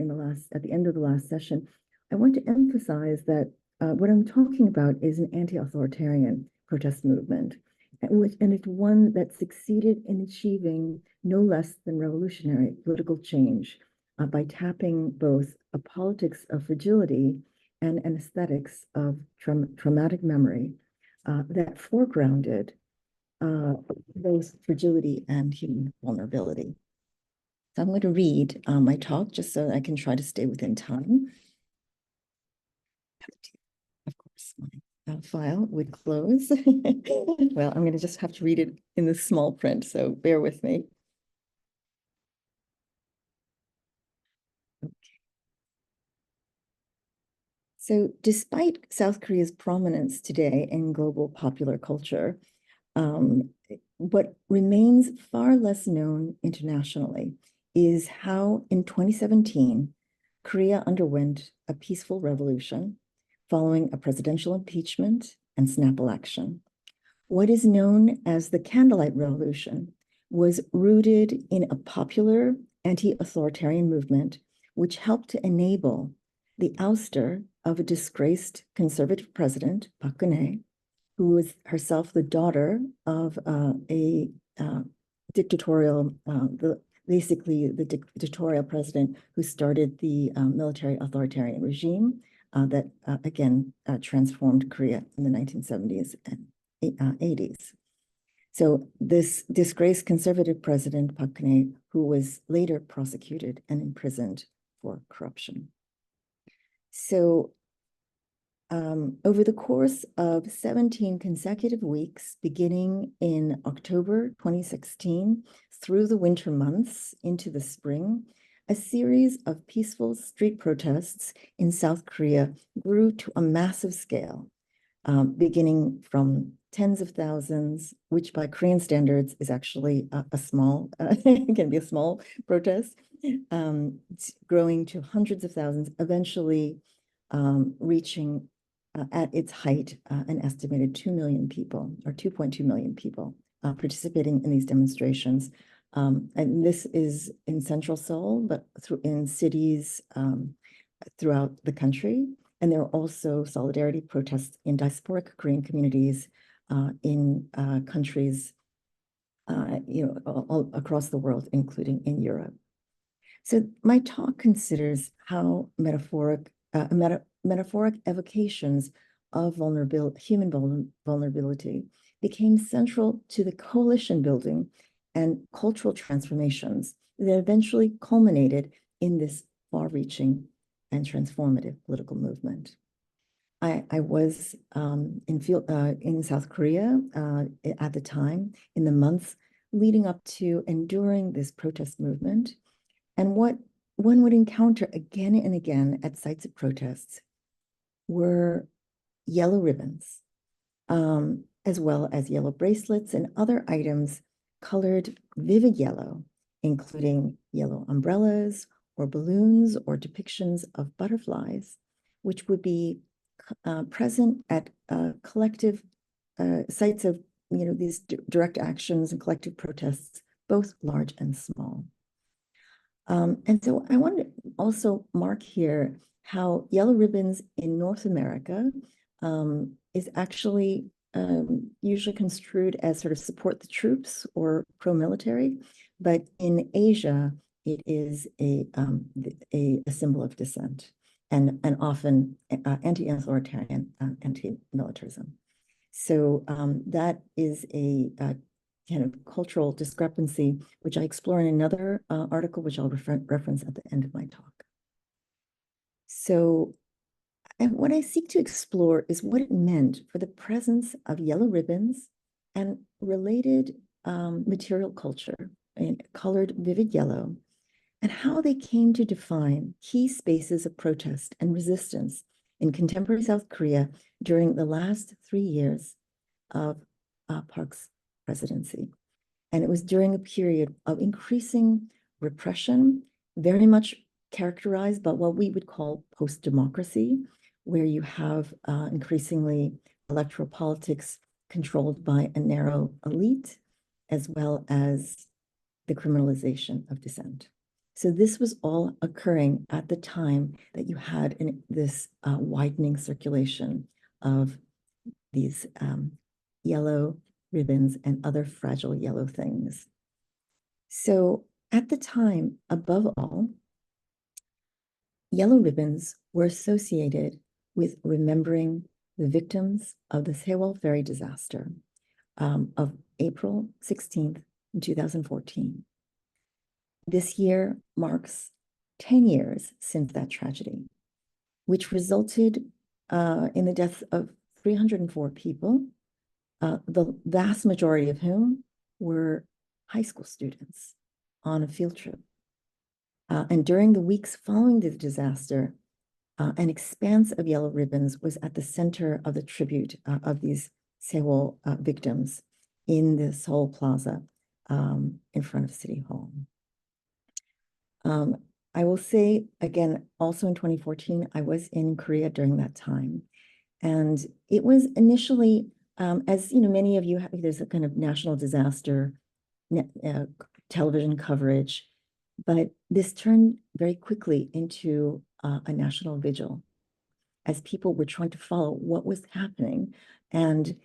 S6: at the end of the last session, I want to emphasize that what I'm talking about is an anti-authoritarian protest movement, and it's one that succeeded in achieving no less than revolutionary political change by tapping both a politics of fragility and an aesthetics of traumatic memory that foregrounded both fragility and human vulnerability. So I'm going to read my talk just so I can try to stay within time. Of course, my file would close. Well, I'm going to just have to read it in the small print, so bear with me. Okay. So despite South Korea's prominence today in global popular culture, what remains far less known internationally is how in 2017, Korea underwent a peaceful revolution following a presidential impeachment and snap election. What is known as the Candlelight Revolution was rooted in a popular anti-authoritarian movement, which helped to enable the ouster of a disgraced conservative president, Park Geun-hye, who was herself the daughter of a dictatorial, basically the dictatorial president who started the military authoritarian regime that again transformed Korea in the 1970s and 80s. So this disgraced conservative president, Park Geun-hye, who was later prosecuted and imprisoned for corruption. So over the course of 17 consecutive weeks, beginning in October 2016 through the winter months into the spring, a series of peaceful street protests in South Korea grew to a massive scale, beginning from tens of thousands, which by Korean standards is actually a small, can be a small protest, growing to hundreds of thousands, eventually reaching at its height an estimated 2 million people, or 2.2 million people participating in these demonstrations. And this is in Central Seoul, but in cities throughout the country. And there are also solidarity protests in diasporic Korean communities in countries all across the world, including in Europe. So my talk considers how metaphoric evocations of human vulnerability became central to the coalition building and cultural transformations that eventually culminated in this far-reaching and transformative political movement. I was in South Korea at the time, in the months leading up to and during this protest movement, And what one would encounter again and again at sites of protests were yellow ribbons, as well as yellow bracelets and other items colored vivid yellow, including yellow umbrellas or balloons or depictions of butterflies, which would be present at collective sites of, these direct actions and collective protests, both large and small. And so I want to also mark here how yellow ribbons in North America is actually usually construed as sort of support the troops or pro-military, but in Asia, it is a symbol of dissent and often anti-authoritarian, anti-militarism. So that is a kind of cultural discrepancy, which I explore in another article, which I'll reference at the end of my talk. So, and what I seek to explore is what it meant for the presence of yellow ribbons and related material culture in colored vivid yellow, and how they came to define key spaces of protest and resistance in contemporary South Korea during the last 3 years of Park's presidency. And it was during a period of increasing repression, very much characterized by what we would call post-democracy, where you have increasingly electoral politics controlled by a narrow elite, as well as the criminalization of dissent. So this was all occurring at the time that you had this widening circulation of these yellow ribbons and other fragile yellow things. So at the time, above all, yellow ribbons were associated with remembering the victims of the Sewol ferry disaster of April 16th, 2014. This year marks 10 years since that tragedy, which resulted in the deaths of 304 people, the vast majority of whom were high school students on a field trip. And during the weeks following the disaster, an expanse of yellow ribbons was at the center of the tribute of these Sewol victims in the Seoul Plaza in front of City Hall. I will say, again, also in 2014, I was in Korea during that time. And it was initially, as many of you have, there's a kind of national disaster television coverage, but this turned very quickly into a national vigil as people were trying to follow what was happening and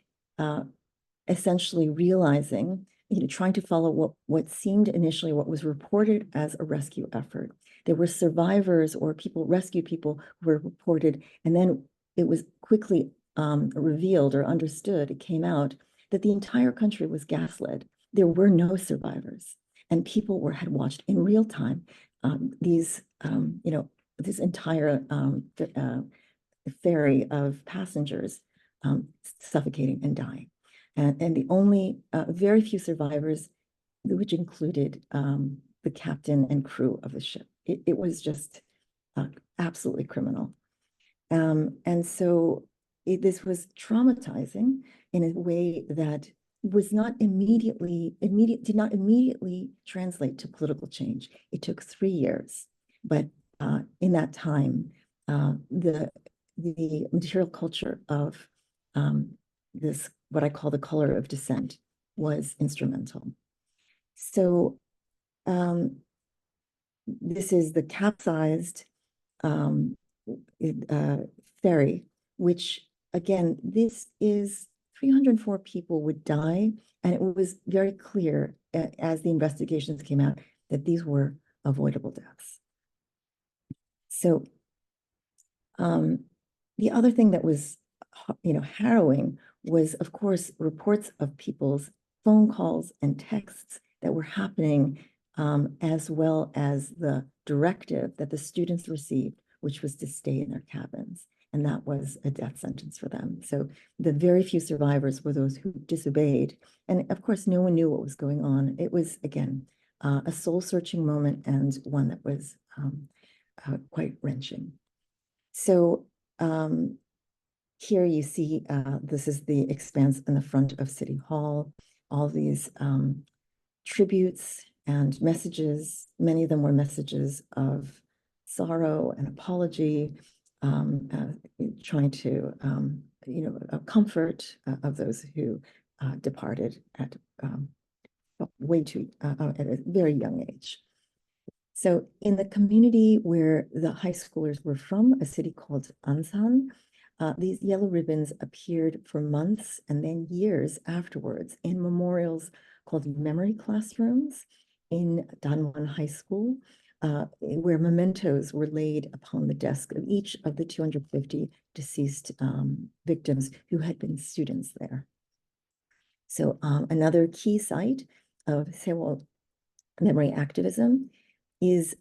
S6: essentially realizing, trying to follow what seemed initially what was reported as a rescue effort. There were survivors or rescue people who were reported, and then it was quickly revealed or understood, it came out that the entire country was gaslit. There were no survivors, and people had watched in real time this entire ferry of passengers suffocating and dying. And the only very few survivors, which included the captain and crew of the ship. It was just absolutely criminal. And so this was traumatizing in a way that was not did not immediately translate to political change. It took 3 years, but in that time, the material culture of this, what I call the color of dissent, was instrumental. So this is the capsized ferry, which again, this is 304 people would die, and it was very clear as the investigations came out that these were avoidable deaths. So the other thing that was harrowing was, of course, reports of people's phone calls and texts that were happening, as well as the directive that the students received, which was to stay in their cabins. And that was a death sentence for them. So the very few survivors were those who disobeyed. And of course, no one knew what was going on. It was, again, a soul-searching moment and one that was quite wrenching. So here you see, this is the expanse in the front of City Hall, all these tributes and messages. Many of them were messages of sorrow and apology, trying to, comfort of those who departed at at a very young age. So in the community where the high schoolers were from, a city called Ansan, these yellow ribbons appeared for months and then years afterwards in memorials called memory classrooms in Danwon High School, where mementos were laid upon the desk of each of the 250 deceased victims who had been students there. So another key site of Sewol memory activism is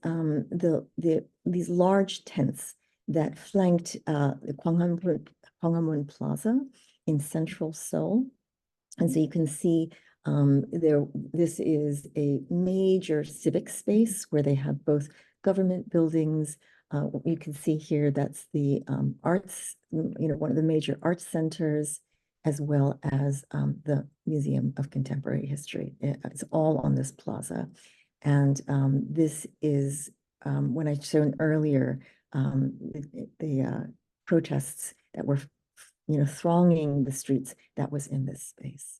S6: these large tents that flanked the Gwanghwamun Plaza in central Seoul. And so you can see this is a major civic space where they have both government buildings. You can see here that's the arts, one of the major arts centers, as well as the Museum of Contemporary History. It's all on this plaza. And this is, when I shown earlier, the protests that were, thronging the streets, that was in this space.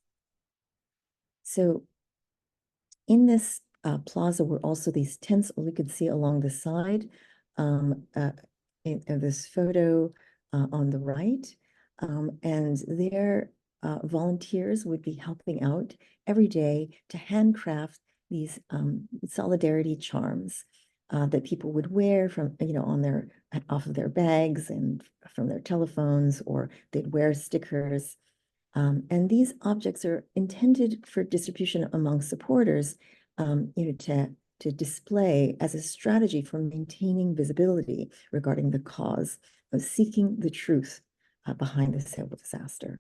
S6: So in this plaza were also these tents we could see along the side of this photo on the right. And their volunteers would be helping out every day to handcraft these solidarity charms that people would wear from, off of their bags and from their telephones, or they'd wear stickers. And these objects are intended for distribution among supporters, to display as a strategy for maintaining visibility regarding the cause of seeking the truth behind the Sewol disaster.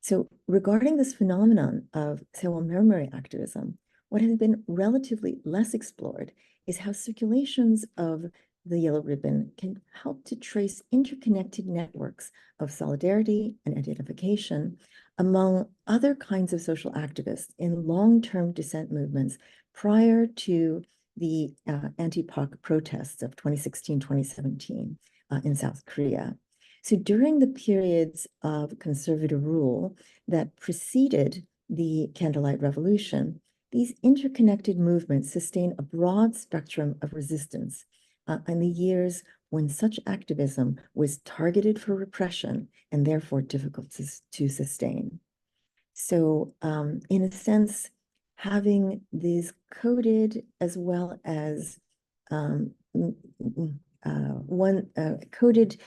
S6: So regarding this phenomenon of Sewol memory activism, what has been relatively less explored is how circulations of the yellow ribbon can help to trace interconnected networks of solidarity and identification among other kinds of social activists in long-term dissent movements prior to the anti-PAC protests of 2016-2017 in South Korea. So during the periods of conservative rule that preceded the Candlelight Revolution, these interconnected movements sustained a broad spectrum of resistance in the years when such activism was targeted for repression and therefore difficult to sustain. So in a sense, having these coded as well as coded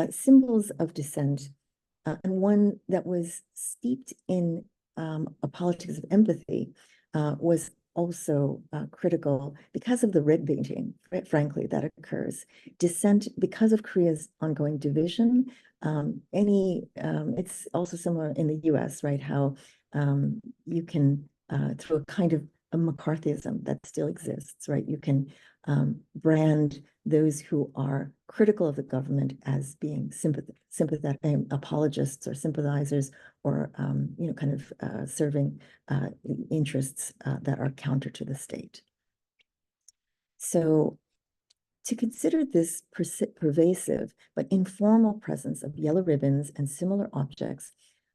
S6: symbols of dissent, and one that was steeped in a politics of empathy was also critical because of the red baiting, frankly, that occurs. Dissent, because of Korea's ongoing division, it's also similar in the US, right? How you can, through a kind of a McCarthyism that still exists, right? You can brand those who are critical of the government as being sympathetic apologists or sympathizers, or serving interests that are counter to the state. So to consider this pervasive but informal presence of yellow ribbons and similar objects,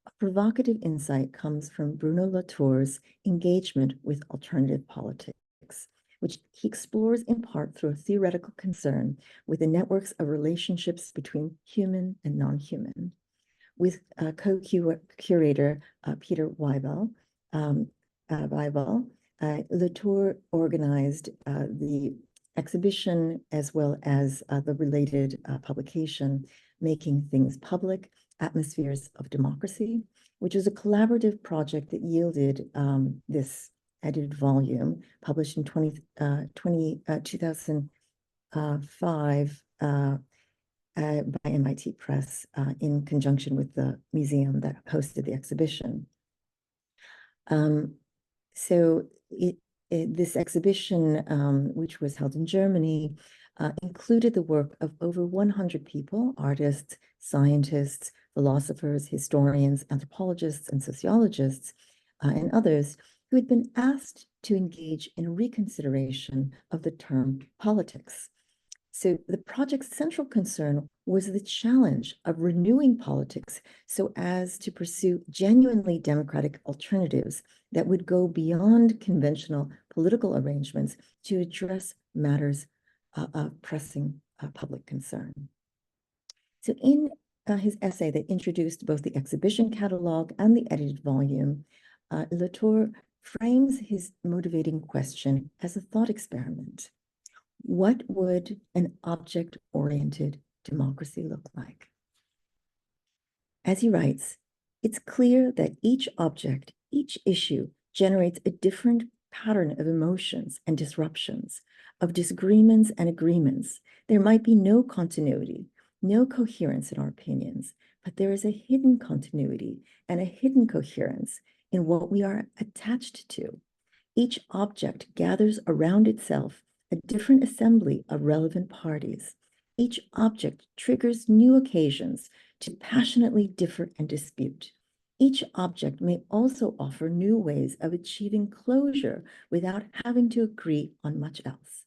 S6: a provocative insight comes from Bruno Latour's engagement with alternative politics, which he explores in part through a theoretical concern with the networks of relationships between human and non-human. With co-curator Peter Weibel, Latour organized the exhibition as well as the related publication, Making Things Public, Atmospheres of Democracy, which is a collaborative project that yielded this edited volume published in 2005 by MIT Press in conjunction with the museum that hosted the exhibition. So This exhibition, which was held in Germany, included the work of over 100 people, artists, scientists, philosophers, historians, anthropologists, and sociologists, and others who had been asked to engage in a reconsideration of the term politics. So the project's central concern was the challenge of renewing politics so as to pursue genuinely democratic alternatives that would go beyond conventional political arrangements to address matters of pressing public concern. So in his essay that introduced both the exhibition catalog and the edited volume, Latour frames his motivating question as a thought experiment. What would an object-oriented democracy look like? As he writes, it's clear that each object, each issue generates a different pattern of emotions and disruptions, of disagreements and agreements. There might be no continuity, no coherence in our opinions, but there is a hidden continuity and a hidden coherence in what we are attached to. Each object gathers around itself a different assembly of relevant parties. Each object triggers new occasions to passionately differ and dispute. Each object may also offer new ways of achieving closure without having to agree on much else.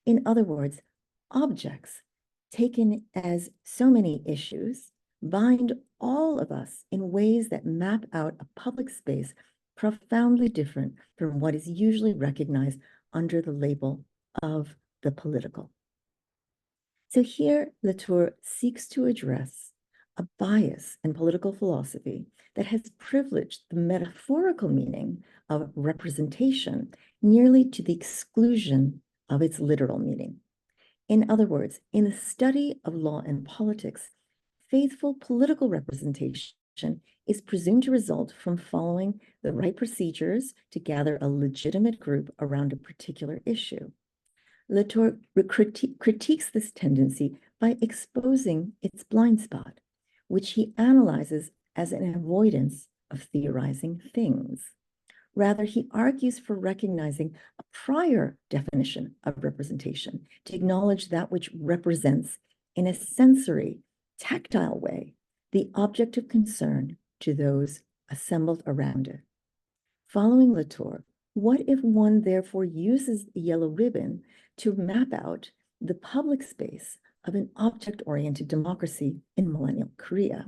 S6: In other words, objects, taken as so many issues, bind all of us in ways that map out a public space profoundly different from what is usually recognized under the label of the political. So here, Latour seeks to address a bias in political philosophy that has privileged the metaphorical meaning of representation nearly to the exclusion of its literal meaning. In other words, in the study of law and politics, faithful political representation is presumed to result from following the right procedures to gather a legitimate group around a particular issue. Latour critiques this tendency by exposing its blind spot, which he analyzes as an avoidance of theorizing things. Rather, he argues for recognizing a prior definition of representation to acknowledge that which represents, in a sensory, tactile way, the object of concern to those assembled around it. Following Latour, what if one therefore uses the yellow ribbon to map out the public space of an object-oriented democracy in millennial Korea?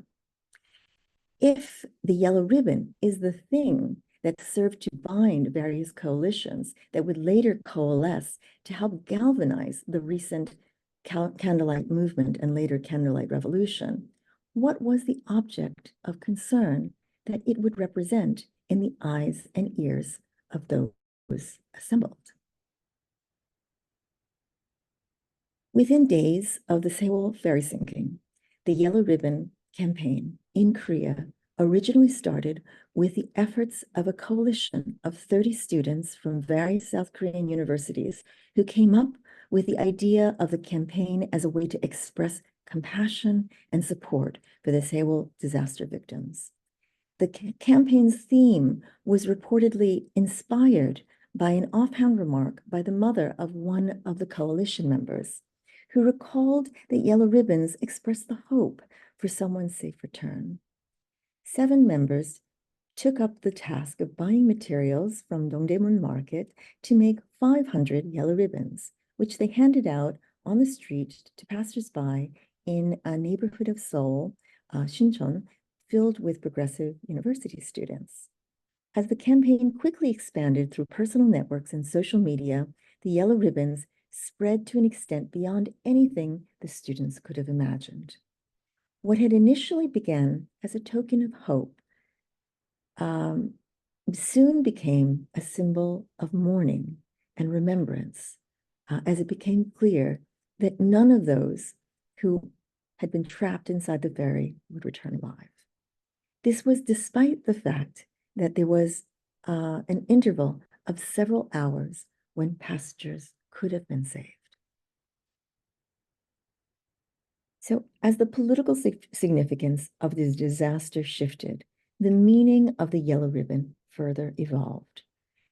S6: If the yellow ribbon is the thing that served to bind various coalitions that would later coalesce to help galvanize the recent candlelight movement and later candlelight revolution, what was the object of concern that it would represent in the eyes and ears of those assembled? Within days of the Sewol ferry sinking, the Yellow Ribbon campaign in Korea originally started with the efforts of a coalition of 30 students from various South Korean universities who came up with the idea of the campaign as a way to express compassion and support for the Sewol disaster victims. The campaign's theme was reportedly inspired by an offhand remark by the mother of one of the coalition members, who recalled that yellow ribbons expressed the hope for someone's safe return. 7 members took up the task of buying materials from Dongdaemun Market to make 500 yellow ribbons, which they handed out on the street to passersby in a neighborhood of Seoul, Sinchon, filled with progressive university students. As the campaign quickly expanded through personal networks and social media, the yellow ribbons spread to an extent beyond anything the students could have imagined. What had initially begun as a token of hope soon became a symbol of mourning and remembrance, as it became clear that none of those who had been trapped inside the ferry would return alive. This was despite the fact that there was an interval of several hours when passengers could have been saved. So as the political significance of this disaster shifted, the meaning of the yellow ribbon further evolved.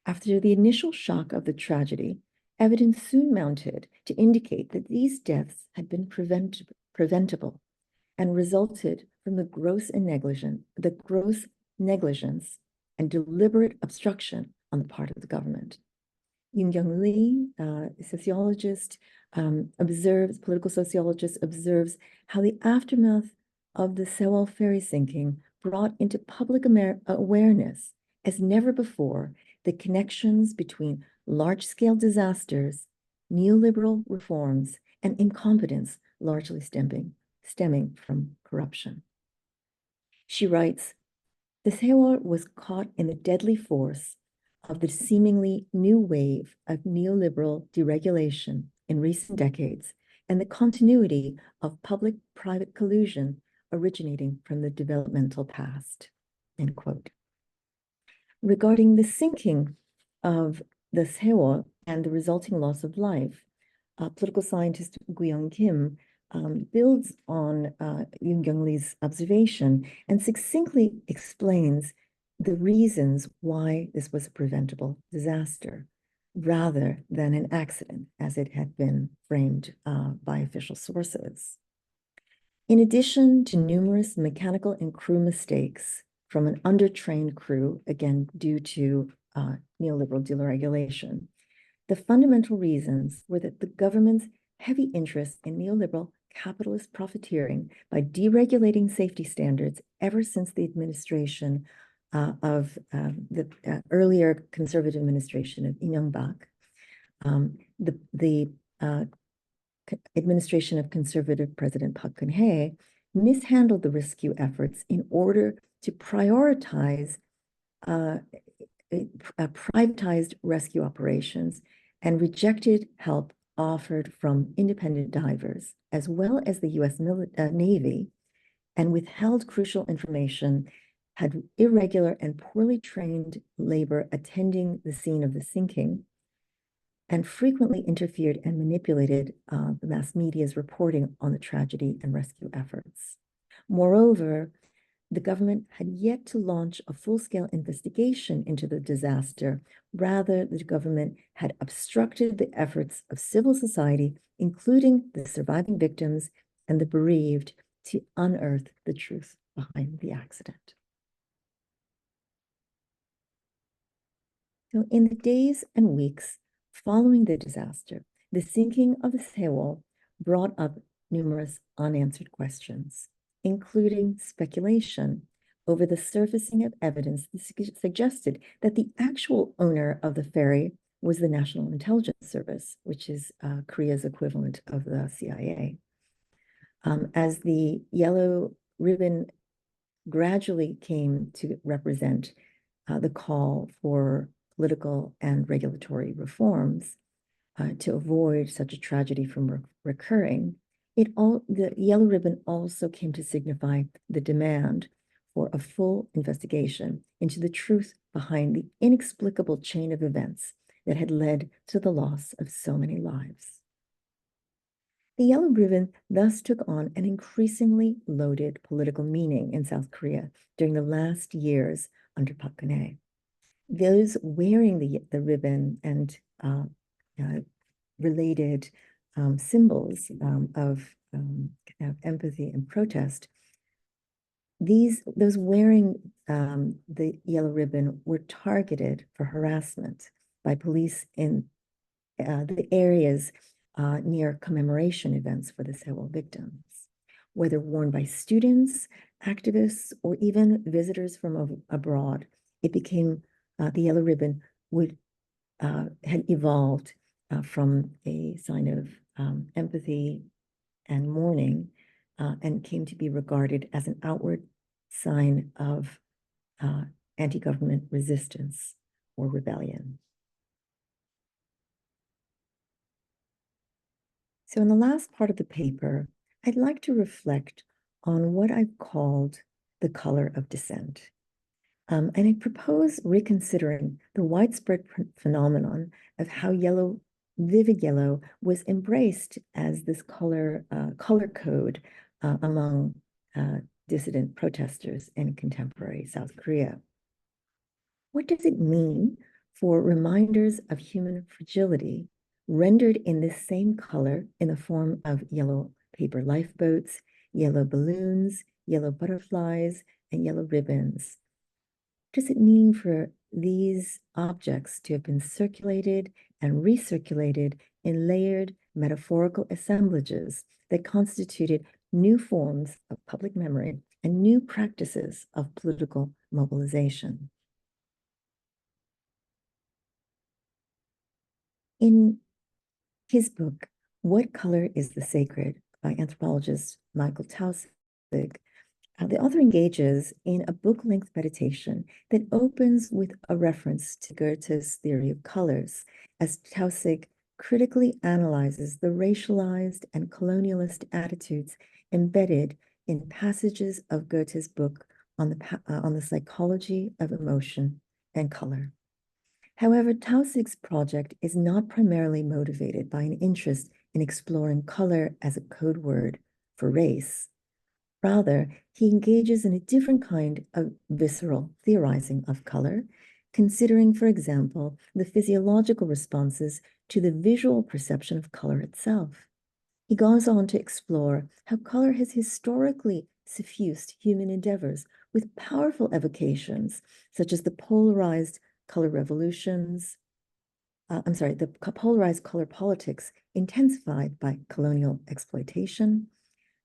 S6: After the initial shock of the tragedy, evidence soon mounted to indicate that these deaths had been preventable and resulted from the gross negligence and deliberate obstruction on the part of the government. Yoon-Young Lee, a sociologist, political sociologist, observes how the aftermath of the Sewol ferry sinking brought into public awareness as never before the connections between large-scale disasters, neoliberal reforms, and incompetence largely stemming from corruption. She writes, "The Sewol was caught in the deadly force of the seemingly new wave of neoliberal deregulation in recent decades and the continuity of public-private collusion originating from the developmental past," end quote. Regarding the sinking of the Sewol and the resulting loss of life, political scientist Guyong Kim builds on Yoon-Young Lee's observation and succinctly explains the reasons why this was a preventable disaster rather than an accident as it had been framed by official sources. In addition to numerous mechanical and crew mistakes from an undertrained crew, again due to neoliberal deregulation, the fundamental reasons were that the government's heavy interest in neoliberal capitalist profiteering by deregulating safety standards ever since the administration of the earlier conservative administration of Lee Myung-bak, the administration of conservative President Park Geun-hye mishandled the rescue efforts in order to prioritize privatized rescue operations and rejected help offered from independent divers, as well as the U.S. Navy, and withheld crucial information, had irregular and poorly trained labor attending the scene of the sinking, and frequently interfered and manipulated the mass media's reporting on the tragedy and rescue efforts. Moreover, the government had yet to launch a full-scale investigation into the disaster. Rather, the government had obstructed the efforts of civil society, including the surviving victims and the bereaved, to unearth the truth behind the accident. So in the days and weeks following the disaster, the sinking of the Sewol brought up numerous unanswered questions, including speculation over the surfacing of evidence that suggested that the actual owner of the ferry was the National Intelligence Service, which is Korea's equivalent of the CIA. As the yellow ribbon gradually came to represent the call for political and regulatory reforms to avoid such a tragedy from recurring, the yellow ribbon also came to signify the demand for a full investigation into the truth behind the inexplicable chain of events that had led to the loss of so many lives. The yellow ribbon thus took on an increasingly loaded political meaning in South Korea during the last years under Park Geun-hye. Those wearing the ribbon and related symbols of empathy and protest, those wearing the yellow ribbon were targeted for harassment by police in the areas near commemoration events for the Sewol victims. Whether worn by students, activists, or even visitors from abroad, it became the yellow ribbon had evolved from a sign of empathy and mourning and came to be regarded as an outward sign of anti-government resistance or rebellion. So in the last part of the paper, I'd like to reflect on what I've called the color of dissent. And I propose reconsidering the widespread phenomenon of how vivid yellow was embraced as this color code among dissident protesters in contemporary South Korea. What does it mean for reminders of human fragility, rendered in this same color in the form of yellow paper lifeboats, yellow balloons, yellow butterflies, and yellow ribbons. What does it mean for these objects to have been circulated and recirculated in layered metaphorical assemblages that constituted new forms of public memory and new practices of political mobilization? In his book, What Color is the Sacred, by anthropologist Michael Taussig, the author engages in a book-length meditation that opens with a reference to Goethe's theory of colors, as Taussig critically analyzes the racialized and colonialist attitudes embedded in passages of Goethe's book on the psychology of emotion and color. However, Taussig's project is not primarily motivated by an interest in exploring color as a code word for race. Rather, he engages in a different kind of visceral theorizing of color, considering, for example, the physiological responses to the visual perception of color itself. He goes on to explore how color has historically suffused human endeavors with powerful evocations, such as the polarized color revolutions, the polarized color politics intensified by colonial exploitation,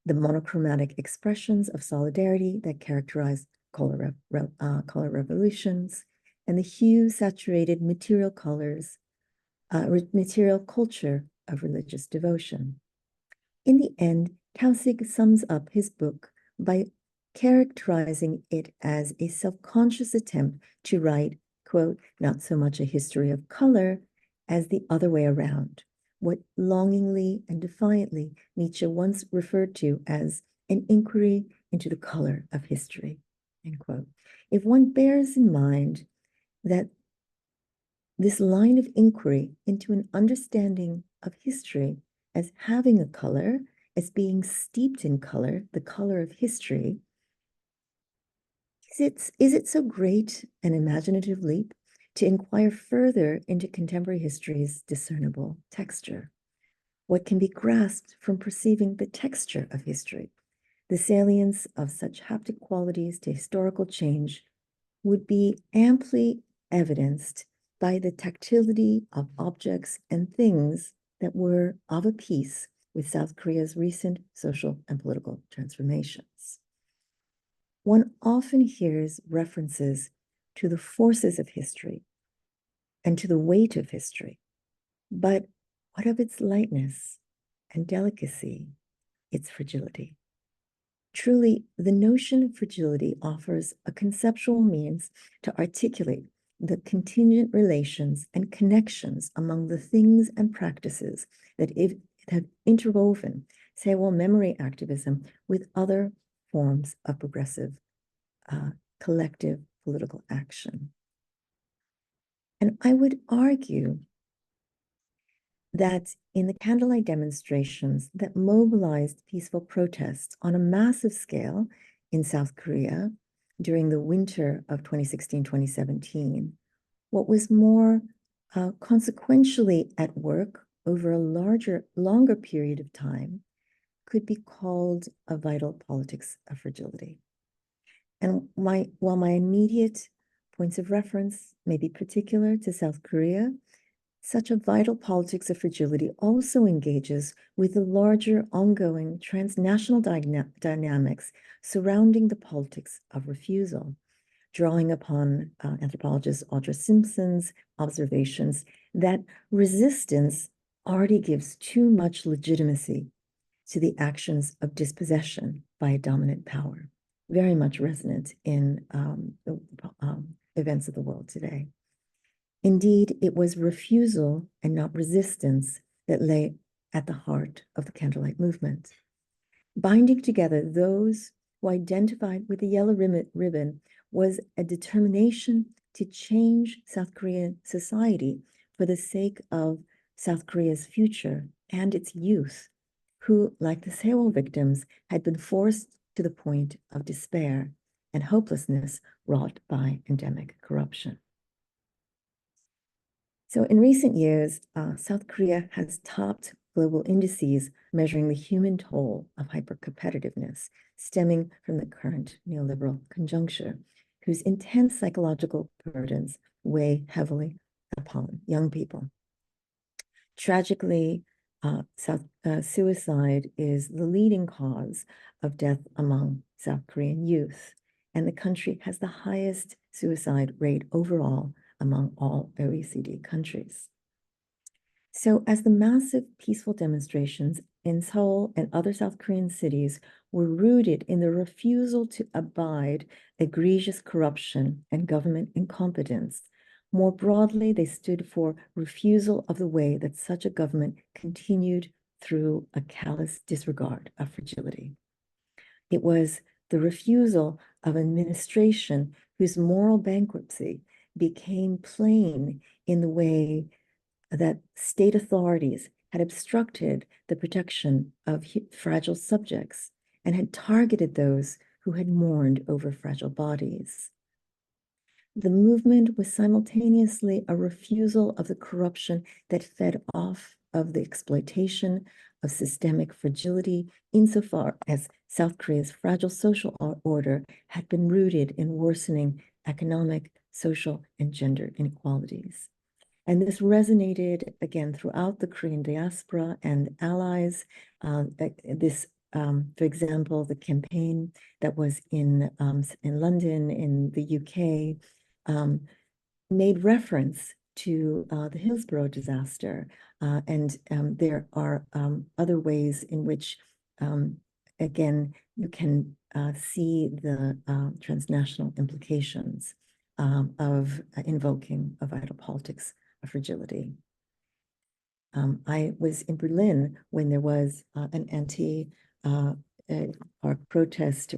S6: the monochromatic expressions of solidarity that characterized color revolutions, and the hue-saturated material colors, material culture of religious devotion. In the end, Taussig sums up his book by characterizing it as a self-conscious attempt to write, quote, not so much a history of color as the other way around, what longingly and defiantly Nietzsche once referred to as an inquiry into the color of history, end quote. If one bears in mind that this line of inquiry into an understanding of history as having a color, as being steeped in color, the color of history, is it so great an imaginative leap to inquire further into contemporary history's discernible texture? What can be grasped from perceiving the texture of history? The salience of such haptic qualities to historical change would be amply evidenced by the tactility of objects and things that were of a piece with South Korea's recent social and political transformations. One often hears references to the forces of history and to the weight of history, but what of its lightness and delicacy, its fragility? Truly, the notion of fragility offers a conceptual means to articulate the contingent relations and connections among the things and practices that have interwoven, say, well, memory activism with other forms of progressive collective political action. And I would argue that in the candlelight demonstrations that mobilized peaceful protests on a massive scale in South Korea during the winter of 2016-2017, what was more consequentially at work over a longer period of time could be called a vital politics of fragility. And while my immediate points of reference may be particular to South Korea, such a vital politics of fragility also engages with the larger ongoing transnational dynamics surrounding the politics of refusal, drawing upon anthropologist Audra Simpson's observations that resistance already gives too much legitimacy to the actions of dispossession by a dominant power, very much resonant in the events of the world today. Indeed, it was refusal and not resistance that lay at the heart of the candlelight movement. Binding together those who identified with the yellow ribbon was a determination to change South Korean society for the sake of South Korea's future and its youth, who, like the Sewol victims, had been forced to the point of despair and hopelessness wrought by endemic corruption. So in recent years, South Korea has topped global indices measuring the human toll of hypercompetitiveness stemming from the current neoliberal conjuncture, whose intense psychological burdens weigh heavily upon young people. Tragically, suicide is the leading cause of death among South Korean youth, and the country has the highest suicide rate overall among all OECD countries. So as the massive peaceful demonstrations in Seoul and other South Korean cities were rooted in the refusal to abide egregious corruption and government incompetence, more broadly, they stood for refusal of the way that such a government continued through a callous disregard of fragility. It was the refusal of administration whose moral bankruptcy became plain in the way that state authorities had obstructed the protection of fragile subjects and had targeted those who had mourned over fragile bodies. The movement was simultaneously a refusal of the corruption that fed off of the exploitation of systemic fragility, insofar as South Korea's fragile social order had been rooted in worsening economic, social, and gender inequalities. And this resonated again throughout the Korean diaspora and allies. For example, the campaign that was in London, in the UK, made reference to the Hillsborough disaster. And there are other ways in which, again, you can see the transnational implications of invoking a vital politics of fragility. I was in Berlin when there was an protest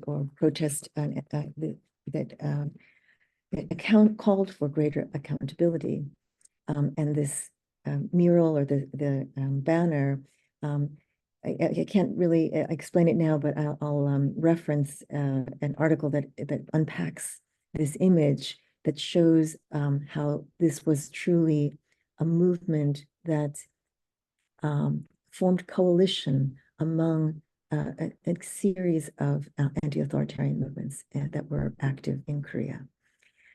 S6: that called for greater accountability. And this mural or the banner, I can't really explain it now, but I'll reference an article that unpacks this image that shows how this was truly a movement that formed coalition among a series of anti-authoritarian movements that were active in Korea.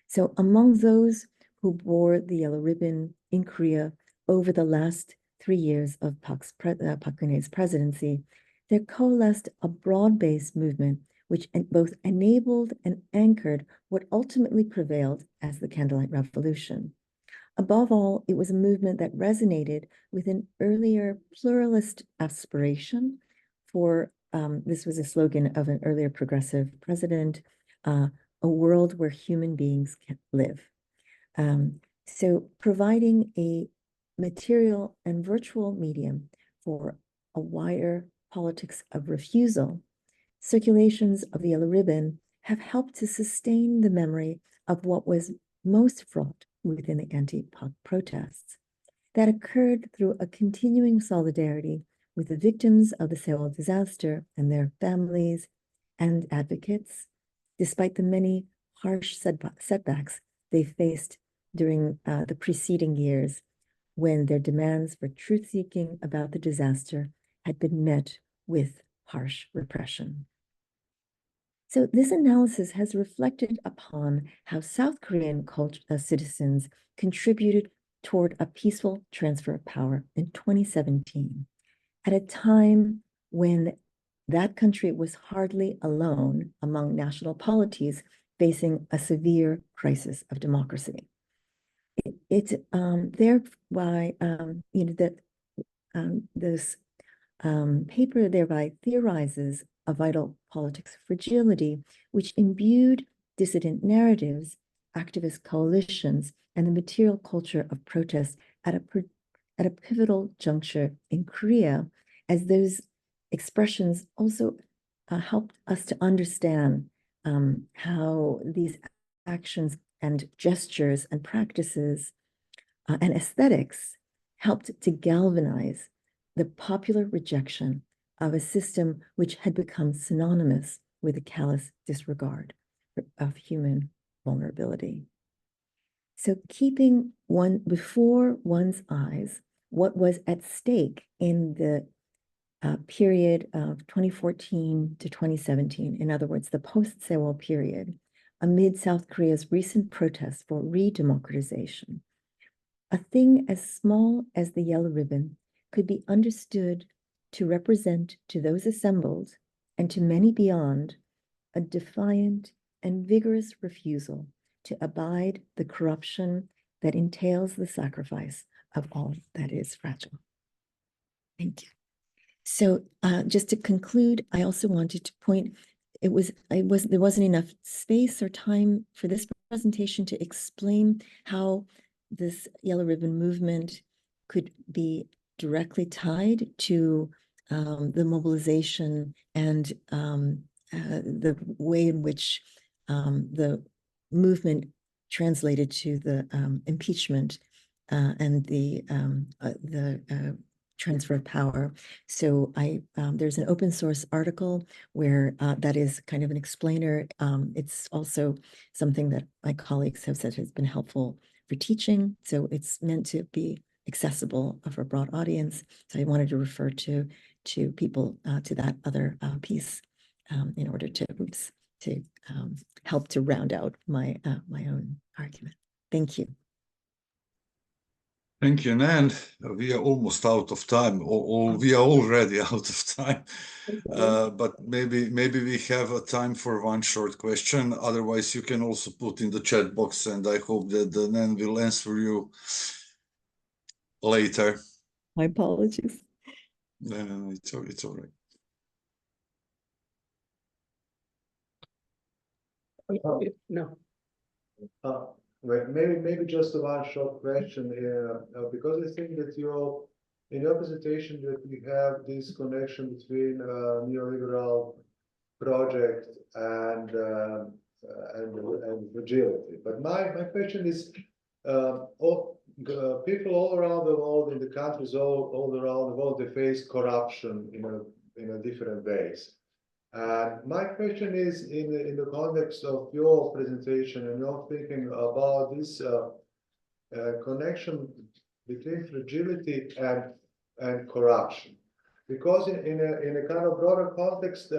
S6: So among those who bore the yellow ribbon in Korea over the last 3 years of Park Geun-hye's presidency, there coalesced a broad-based movement which both enabled and anchored what ultimately prevailed as the Candlelight Revolution. Above all, it was a movement that resonated with an earlier pluralist aspiration for, this was a slogan of an earlier progressive president, a world where human beings can live. So providing a material and virtual medium for a wider politics of refusal, circulations of the yellow ribbon have helped to sustain the memory of what was most fraught within the anti-POC protests that occurred through a continuing solidarity with the victims of the Seoul disaster and their families and advocates, despite the many harsh setbacks they faced during the preceding years when their demands for truth-seeking about the disaster had been met with harsh repression. So this analysis has reflected upon how South Korean citizens contributed toward a peaceful transfer of power in 2017, at a time when that country was hardly alone among national polities facing a severe crisis of democracy. Thereby, this paper thereby theorizes a vital politics of fragility, which imbued dissident narratives, activist coalitions, and the material culture of protest at a pivotal juncture in Korea, as those expressions also helped us to understand how these actions and gestures and practices and aesthetics helped to galvanize the popular rejection of a system which had become synonymous with a callous disregard of human vulnerability. So keeping one before one's eyes what was at stake in the period of 2014 to 2017, in other words, the post-Sewol period, amid South Korea's recent protests for re-democratization, a thing as small as the yellow ribbon could be understood to represent to those assembled and to many beyond a defiant and vigorous refusal to abide the corruption that entails the sacrifice of all that is fragile. Thank you. So just to conclude, I also wanted to point, there wasn't enough space or time for this presentation to explain how this Yellow Ribbon movement could be directly tied to the mobilization and the way in which the movement translated to the impeachment and the transfer of power. So there's an open source article where that is kind of an explainer. It's also something that my colleagues have said has been helpful for teaching. So it's meant to be accessible for a broad audience. So I wanted to refer to people to that other piece in order to help to round out my own argument. Thank you.
S1: Thank you, Nan. We are almost out of time, or we are already out of time. But maybe we have a time for one short question. Otherwise, you can also put in the chat box, and I hope that Nan will answer you later.
S6: My apologies.
S1: No, it's all right.
S3: No.
S4: Maybe just one short question because I think that in your presentation that you have this connection between neoliberal project and fragility. But my question is, people all around the world, in the countries all around the world, they face corruption in a different ways. And my question is, in the context of your presentation and your thinking about this connection between fragility and corruption, because in a kind of broader context,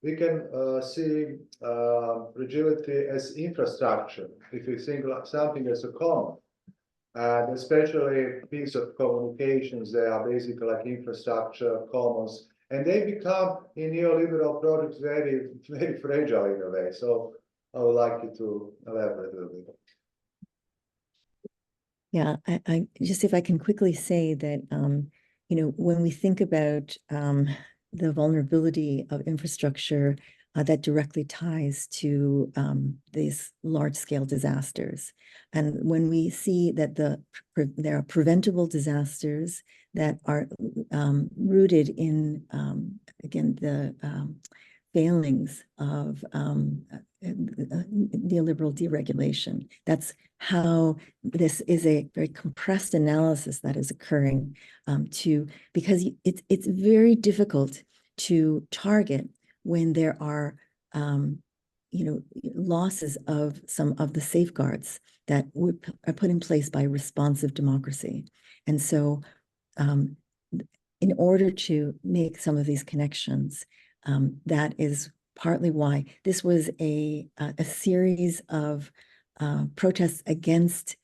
S4: we can see fragility as infrastructure. If you think like something as a common, and especially piece of communications, they are basically like infrastructure commons. And they become, in neoliberal projects, very, very fragile in a way. So I would like you to elaborate a little bit.
S6: Yeah, I just, if I can quickly say that, when we think about the vulnerability of infrastructure, that directly ties to these large-scale disasters. And when we see that there are preventable disasters that are rooted in, again, the failings of neoliberal deregulation. That's how this is a very compressed analysis that is occurring because it's very difficult to target when there are losses of some of the safeguards that are put in place by responsive democracy. And so in order to make some of these connections, that is partly why this was a series of protests against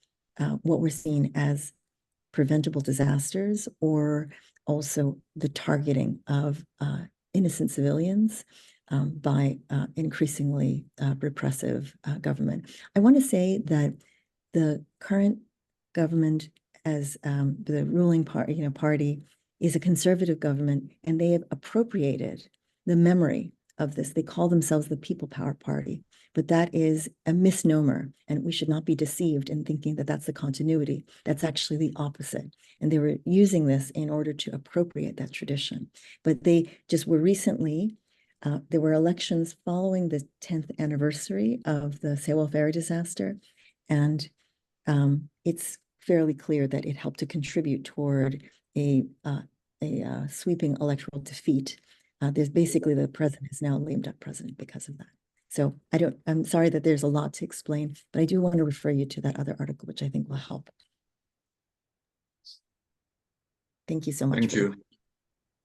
S6: what we're seeing as preventable disasters, or also the targeting of innocent civilians by increasingly repressive government. I want to say that the current government, as the ruling party, is a conservative government, and they have appropriated the memory of this. They call themselves the People Power Party, but that is a misnomer, and we should not be deceived in thinking that that's the continuity. That's actually the opposite. And they were using this in order to appropriate that tradition. But they just were recently, there were elections following the 10th anniversary of the Sewol Ferry disaster, and it's fairly clear that it helped to contribute toward a sweeping electoral defeat. There's basically, the president is now a lame duck president because of that. So I'm sorry that there's a lot to explain, but I do want to refer you to that other article, which I think will help. Thank you so much.
S1: Thank you.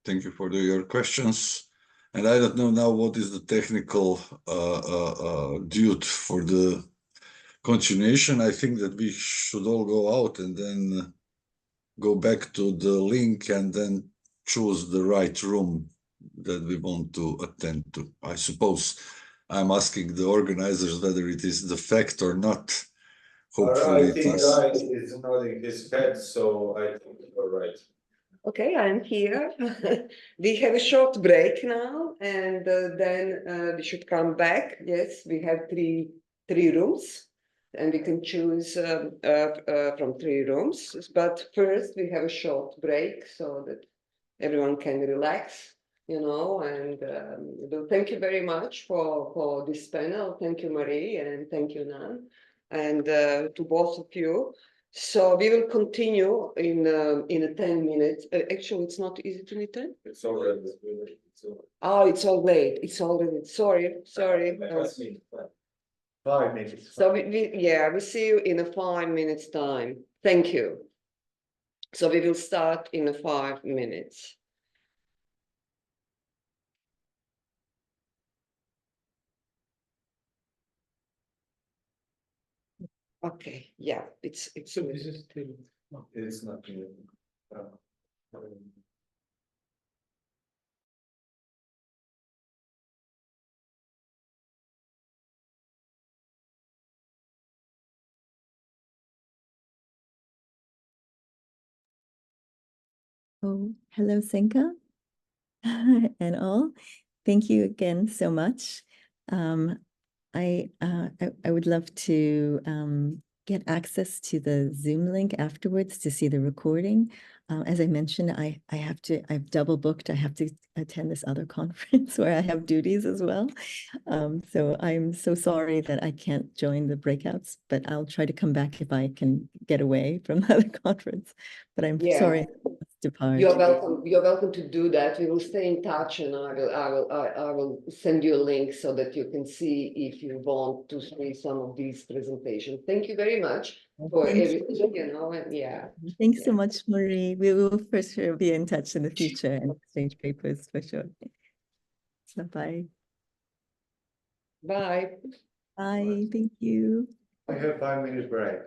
S1: Thank you for your questions. And I don't know now what is the technical duty for the continuation. I think that we should all go out and then go back to the link and then choose the right room that we want to attend to. I suppose I'm asking the organizers whether it is the fact or not. Hopefully
S5: I think Guy is nodding his head, so I think you're right.
S8: Okay, I'm here. We have a short break now, and then we should come back. Yes, we have three rooms, and we can choose from 3 rooms. But first, we have a short break so that everyone can relax, you know. And well, thank you very much for this panel. Thank you, Marie, and thank you, Nan, and to both of you. So we will continue in a 10 minutes. Actually, it's not easy to meet 10.
S5: It's already.
S8: Oh, it's all late. It's already. Sorry.
S4: 5 minutes.
S8: So we see you in a 5 minutes time. Thank you. So we will start in a 5 minutes. Okay. Yeah. It's.
S3: So this is still.
S5: It's not clear.
S6: Oh, hello, Senka, and all. Thank you again so much. I would love to get access to the Zoom link afterwards to see the recording. As I mentioned, I've double booked. I have to attend this other conference where I have duties as well. So I'm so sorry that I can't join the breakouts, but I'll try to come back if I can get away from the other conference. But I'm sorry I must depart.
S8: You're welcome. You're welcome to do that. We will stay in touch, and I will send you a link so that you can see if you want to see some of these presentations. Thank you very much for everything. You know, and yeah.
S6: Thanks so much, Marie. We will for sure be in touch in the future and exchange papers for sure. So bye.
S8: Bye.
S6: Bye. Thank you.
S4: I have 5 minutes break.